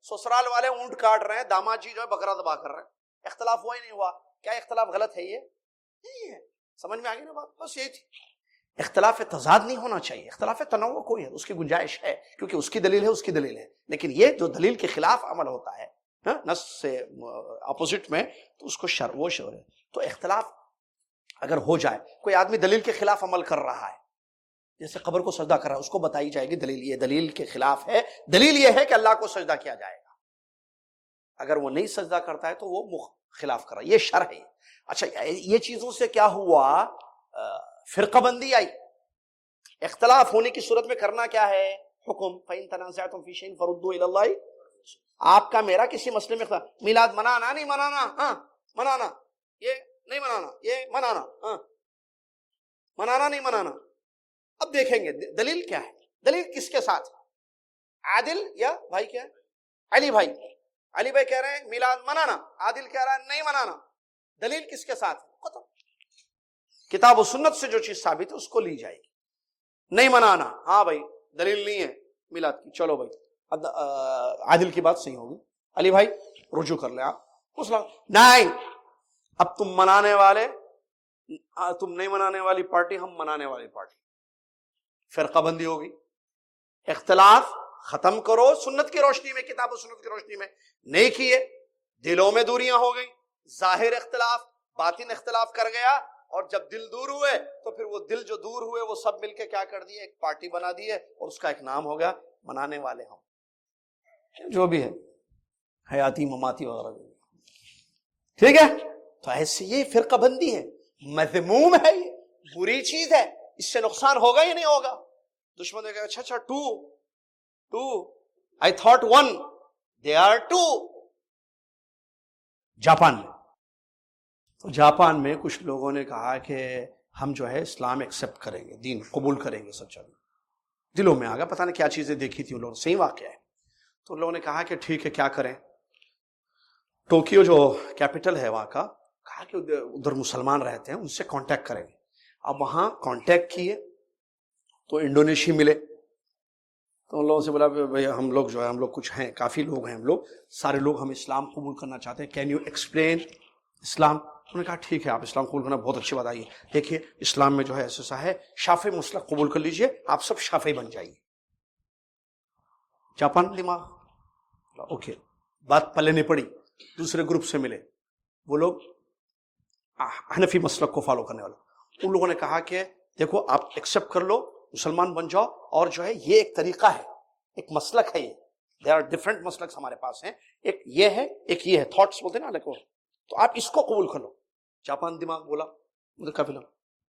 سسرال والے اونٹ کاٹ رہے ہیں، داماد جی جو ہے بکرا ذبح کر رہے ہیں. اختلاف ہوا یا نہیں ہوا؟ کیا اختلاف غلط ہے؟ یہ نہیں ہے. سمجھ میں آ گئی نا بات؟ بس یہی تھی. اختلاف تضاد نہیں ہونا چاہیے، اختلاف تنوع کوئی ہے، اس کی گنجائش ہے، کیونکہ اس کی دلیل ہے، اس کی دلیل ہے. لیکن یہ جو دلیل کے خلاف عمل ہوتا ہے نص سے اپوزٹ میں تو اس کو وہ شر ہے. تو اختلاف اگر ہو جائے, کوئی آدمی دلیل کے خلاف عمل کر رہا ہے, جیسے قبر کو سجدہ کر رہا ہے, اس کو بتائی جائے گی دلیل, یہ دلیل کے خلاف ہے, دلیل یہ ہے کہ اللہ کو سجدہ کیا جائے گا. اگر وہ نہیں سجدہ کرتا ہے تو وہ خلاف کر رہا ہے, یہ شرع ہے. اچھا, یہ چیزوں سے کیا ہوا, فرقہ بندی آئی. اختلاف ہونے کی صورت میں کرنا کیا ہے, حکم فَإِن تَنَازَعْتُمْ فِي شَيْءٍ فَرُدُّوهُ إِلَى اللَّهِ. آپ کا میرا کسی مسئلے میں اختلاف, میلاد منانا نہیں منانا, ہاں منانا, یہ نہیں منانا, یہ منانا, ہاں منانا نہیں منانا. اب دیکھیں گے دلیل کیا ہے, دلیل کس کے ساتھ, عادل یا بھائی کیا ہے, علی بھائی, علی بھائی کہہ رہے ہیں میلاد منانا, عادل کہہ رہا ہے نہیں منانا. دلیل کس کے ساتھ, ختم. کتاب و سنت سے جو چیز ثابت ہے اس کو لی جائے گی. نہیں منانا, ہاں بھائی دلیل نہیں ہے میلاد کی, چلو بھائی عادل کی بات صحیح ہوگی, علی بھائی رجوع کر لیں آپ, مسئلہ نہیں. اب تم منانے والے, تم نہیں منانے والی پارٹی, ہم منانے والی پارٹی, فرقہ بندی ہوگی. اختلاف ختم کرو سنت کی روشنی میں, کتاب و سنت کی روشنی میں. نہیں کیے, دلوں میں دوریاں ہو گئی, ظاہر اختلاف باطن اختلاف کر گیا, اور جب دل دور ہوئے تو پھر وہ دل جو دور ہوئے وہ سب مل کے کیا کر دیے, ایک پارٹی بنا دی ہے, اور اس کا ایک نام ہو گیا منانے والے ہم, جو بھی ہے حیاتی مماتی وغیرہ. ٹھیک ہے, تو ایسے یہ فرقہ بندی ہے, مذموم ہے, یہ بری چیز ہے. اس سے نقصان ہوگا یا نہیں ہوگا. دشمن نے کہا اچھا two I thought one, they are two. Japan میں, تو جاپان میں کچھ لوگوں نے کہا کہ ہم جو ہے اسلام ایکسپٹ کریں گے, دین قبول کریں گے. سچا دلوں میں آ گیا, پتہ نہیں کیا چیزیں دیکھی تھی ان لوگوں نے, صحیح واقعہ ہے. تو لوگوں نے کہا کہ ٹھیک ہے کیا کریں, ٹوکیو جو کیپٹل ہے وہاں کا, کہا کہ ادھر مسلمان رہتے ہیں, ان سے کانٹیکٹ کریں گے. اب وہاں کانٹیکٹ کیے تو انڈونیشی ملے, تو ان لوگوں سے بولا بھائی ہم لوگ جو ہے, ہم لوگ کچھ ہیں, کافی لوگ ہیں, ہم لوگ سارے لوگ ہم اسلام قبول کرنا چاہتے ہیں, کین یو ایکسپلین اسلام. انہوں نے کہا ٹھیک ہے, آپ اسلام قبول کرنا, بہت اچھی بات آئی ہے. دیکھیے اسلام میں جو ہے ایسا ہے, شافعی مسلک قبول کر لیجئے, آپ سب شافعی بن جائیے. جاپان دماغ, اوکے, بات پلے نہیں پڑی. دوسرے گروپ سے ملے, وہ لوگ حنفی مسلک کو فالو کرنے والے. ان لوگوں نے کہا کہ دیکھو آپ ایکسپٹ کر لو, مسلمان بن جاؤ, اور جو ہے یہ ایک طریقہ ہے, ایک مسلک ہے, یہ دیر آر ڈفرنٹ مسلکس ہمارے پاس ہیں, ایک یہ ہے ایک یہ ہے, تھاٹس بولتے ہیں نا, تو آپ اس کو قبول کر لو. جاپان دماغ بولا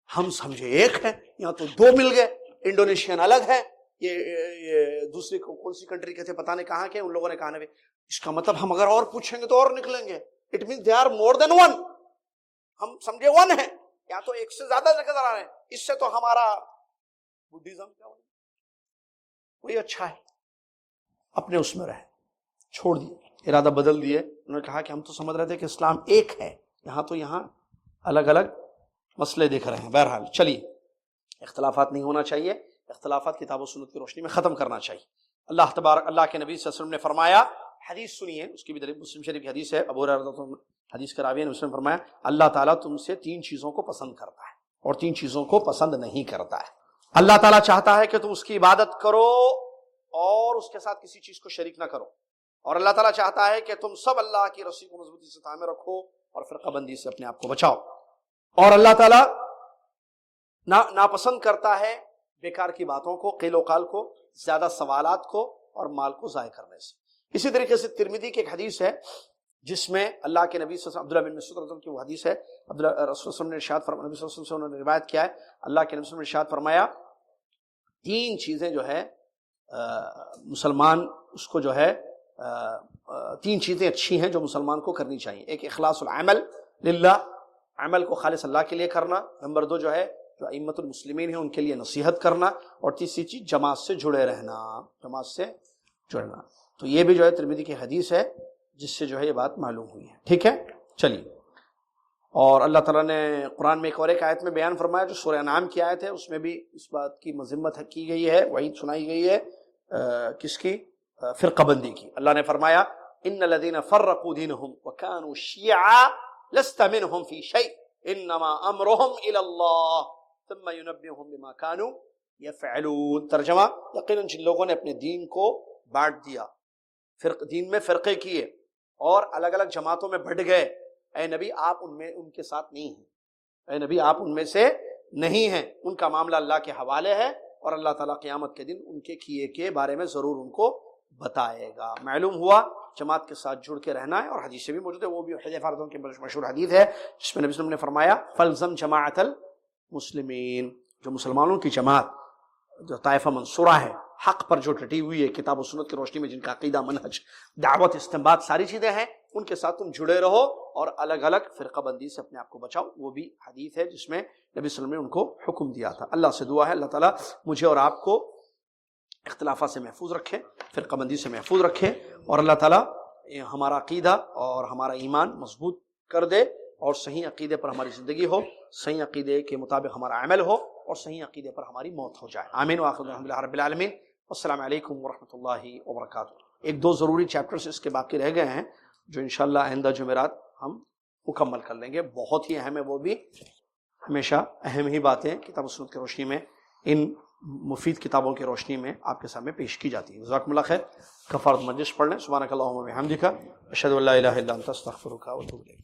ہم سمجھے ایک ہے, یہاں تو دو مل گئے, انڈونیشین الگ ہے, یہ دوسری کون سی کنٹری کے تھے پتہ نہیں کہاں کے. ان لوگوں نے کہا نہیں, اس کا مطلب ہم اگر اور پوچھیں گے تو اور نکلیں گے, it means they are more than one, ہم سمجھے ون ہے, یا تو ایک سے زیادہ نظر آ رہے ہیں, اس سے تو ہمارا بدھزم کیا ہوگا, وہی اچھا ہے. اپنے اس میں رہے, چھوڑ دیے, ارادہ بدل دیے. انہوں نے کہا کہ ہم تو سمجھ رہے تھے کہ اسلام ایک ہے, یہاں تو یہاں الگ الگ مسئلے دیکھ رہے ہیں. بہرحال چلیے, اختلافات نہیں ہونا چاہیے, اختلافات کتاب و سنت کی روشنی میں ختم کرنا چاہیے. اللہ تبارک, اللہ کے نبی صلی اللہ علیہ وسلم نے فرمایا, حدیث سنیے, اس کی بھی دلیل مسلم شریف کی حدیث ہے, ابو ہریرہ حدیث کے راوی نے اس نے فرمایا, اللہ تعالیٰ تم سے 3 چیزوں کو پسند کرتا ہے اور 3 چیزوں کو پسند نہیں کرتا ہے. اللہ تعالیٰ چاہتا ہے کہ تم اس کی عبادت کرو اور اس کے ساتھ کسی چیز کو شریک نہ کرو, اور اللہ تعالیٰ چاہتا ہے کہ تم سب اللہ کی رسی کو مضبوطی سے تھامے رکھو اور فرقہ بندی سے اپنے آپ کو بچاؤ. اور اللہ تعالیٰ ناپسند کرتا ہے بیکار کی باتوں کو, قیل و قال کو, زیادہ سوالات کو, اور مال کو ضائع کرنے سے. اسی طریقے سے ترمذی کی ایک حدیث ہے جس میں اللہ کے نبی صلی اللہ علیہ وسلم, عبداللہ بن مسعود رضی اللہ عنہ کی وہ حدیث ہے, عبداللہ رسول صلی اللہ علیہ وسلم نے ارشاد فرمایا, نبی صلی اللہ علیہ وسلم سے انہوں نے روایت کیا ہے, اللہ کے نبی صلی اللہ علیہ وسلم نے ارشاد فرمایا 3 چیزیں جو ہے مسلمان اس کو جو ہے 3 چیزیں اچھی ہیں جو مسلمان کو کرنی چاہیے. ایک اخلاص العمل للہ, عمل کو خالص اللہ کے لیے کرنا. نمبر 2 جو ہے جو ائمۃ المسلمین ہیں ان کے لیے نصیحت کرنا. اور تیسری چیز جماعت سے جڑے رہنا, جماعت سے جڑنا. تو یہ بھی جو ہے ترمذی کی حدیث ہے جس سے جو ہے یہ بات معلوم ہوئی ہے. ٹھیک ہے, چلیے. اور اللہ تعالیٰ نے قرآن میں ایک آیت میں بیان فرمایا جو سورہ انعام کی آیت ہے, اس میں بھی اس بات کی مذمت کی گئی ہے, وعید سنائی گئی ہے, کس کی, فرقہ بندی کی. اللہ نے فرمایا ان الذین فرقوا دینہم وکانوا شیعا لست منہم فی شیء انما امرہم الی اللہ ثم ینبئہم بما کانوا یفعلون. ترجمہ, یقیناً جن لوگوں نے اپنے دین کو بانٹ دیا, دین میں فرقے کیے اور الگ الگ جماعتوں میں بٹ گئے، اے نبی آپ ان کے ساتھ نہیں ہیں، اے نبی آپ ان میں سے نہیں ہیں، ان کا معاملہ اللہ کے حوالے ہے، اور اللہ تعالیٰ قیامت کے دن ان کے کیے کے بارے میں ضرور ان کو بتائے گا۔ معلوم ہوا جماعت کے ساتھ جڑ کے رہنا ہے، اور حدیث سے بھی موجود ہے، وہ بھی حذیفہ رضی اللہ عنہ کی مشہور حدیث ہے جس میں نبی صلی اللہ علیہ وسلم نے فرمایا فَالْزَمْ جَمَاعَةَ الْمُسْلِمِينَ، جو مسلمانوں کی جماعت، جو طائفہ منصورہ ہے، حق پر جو ڈٹی ہوئی ہے کتاب و سنت کی روشنی میں، جن کا عقیدہ، منہج، دعوت، استنباط ساری چیزیں ہیں، ان کے ساتھ تم جڑے رہو اور الگ الگ فرقہ بندی سے اپنے آپ کو بچاؤ۔ وہ بھی حدیث ہے جس میں نبی صلی اللہ علیہ وسلم نے ان کو حکم دیا تھا۔ اللہ سے دعا ہے اللہ تعالیٰ مجھے اور آپ کو اختلافات سے محفوظ رکھے، فرقہ بندی سے محفوظ رکھے، اور اللہ تعالیٰ ہمارا عقیدہ اور ہمارا ایمان مضبوط کر دے، اور صحیح عقیدے پر ہماری زندگی ہو، صحیح عقیدے کے مطابق ہمارا عمل ہو، اور صحیح عقیدے پر ہماری موت ہو جائے۔ آمین وآخر دعوانا الحمدللہ رب العالمین۔ السلام علیکم ورحمۃ اللہ وبرکاتہ۔ ایک دو ضروری چیپٹرز اس کے باقی رہ گئے ہیں جو انشاءاللہ آئندہ جمعرات ہم مکمل کر لیں گے، بہت ہی اہم ہے وہ بھی، ہمیشہ اہم ہی باتیں کتاب و سنت کی روشنی میں، ان مفید کتابوں کی روشنی میں آپ کے سامنے پیش کی جاتی ہے۔ جزاکم اللہ خیر۔ کفارۃ مجلس پڑھ لیں۔ سبحانک اللہم و بحمدک، اشہد ان لا الہ الا انت، استغفرک و اتوب الیک۔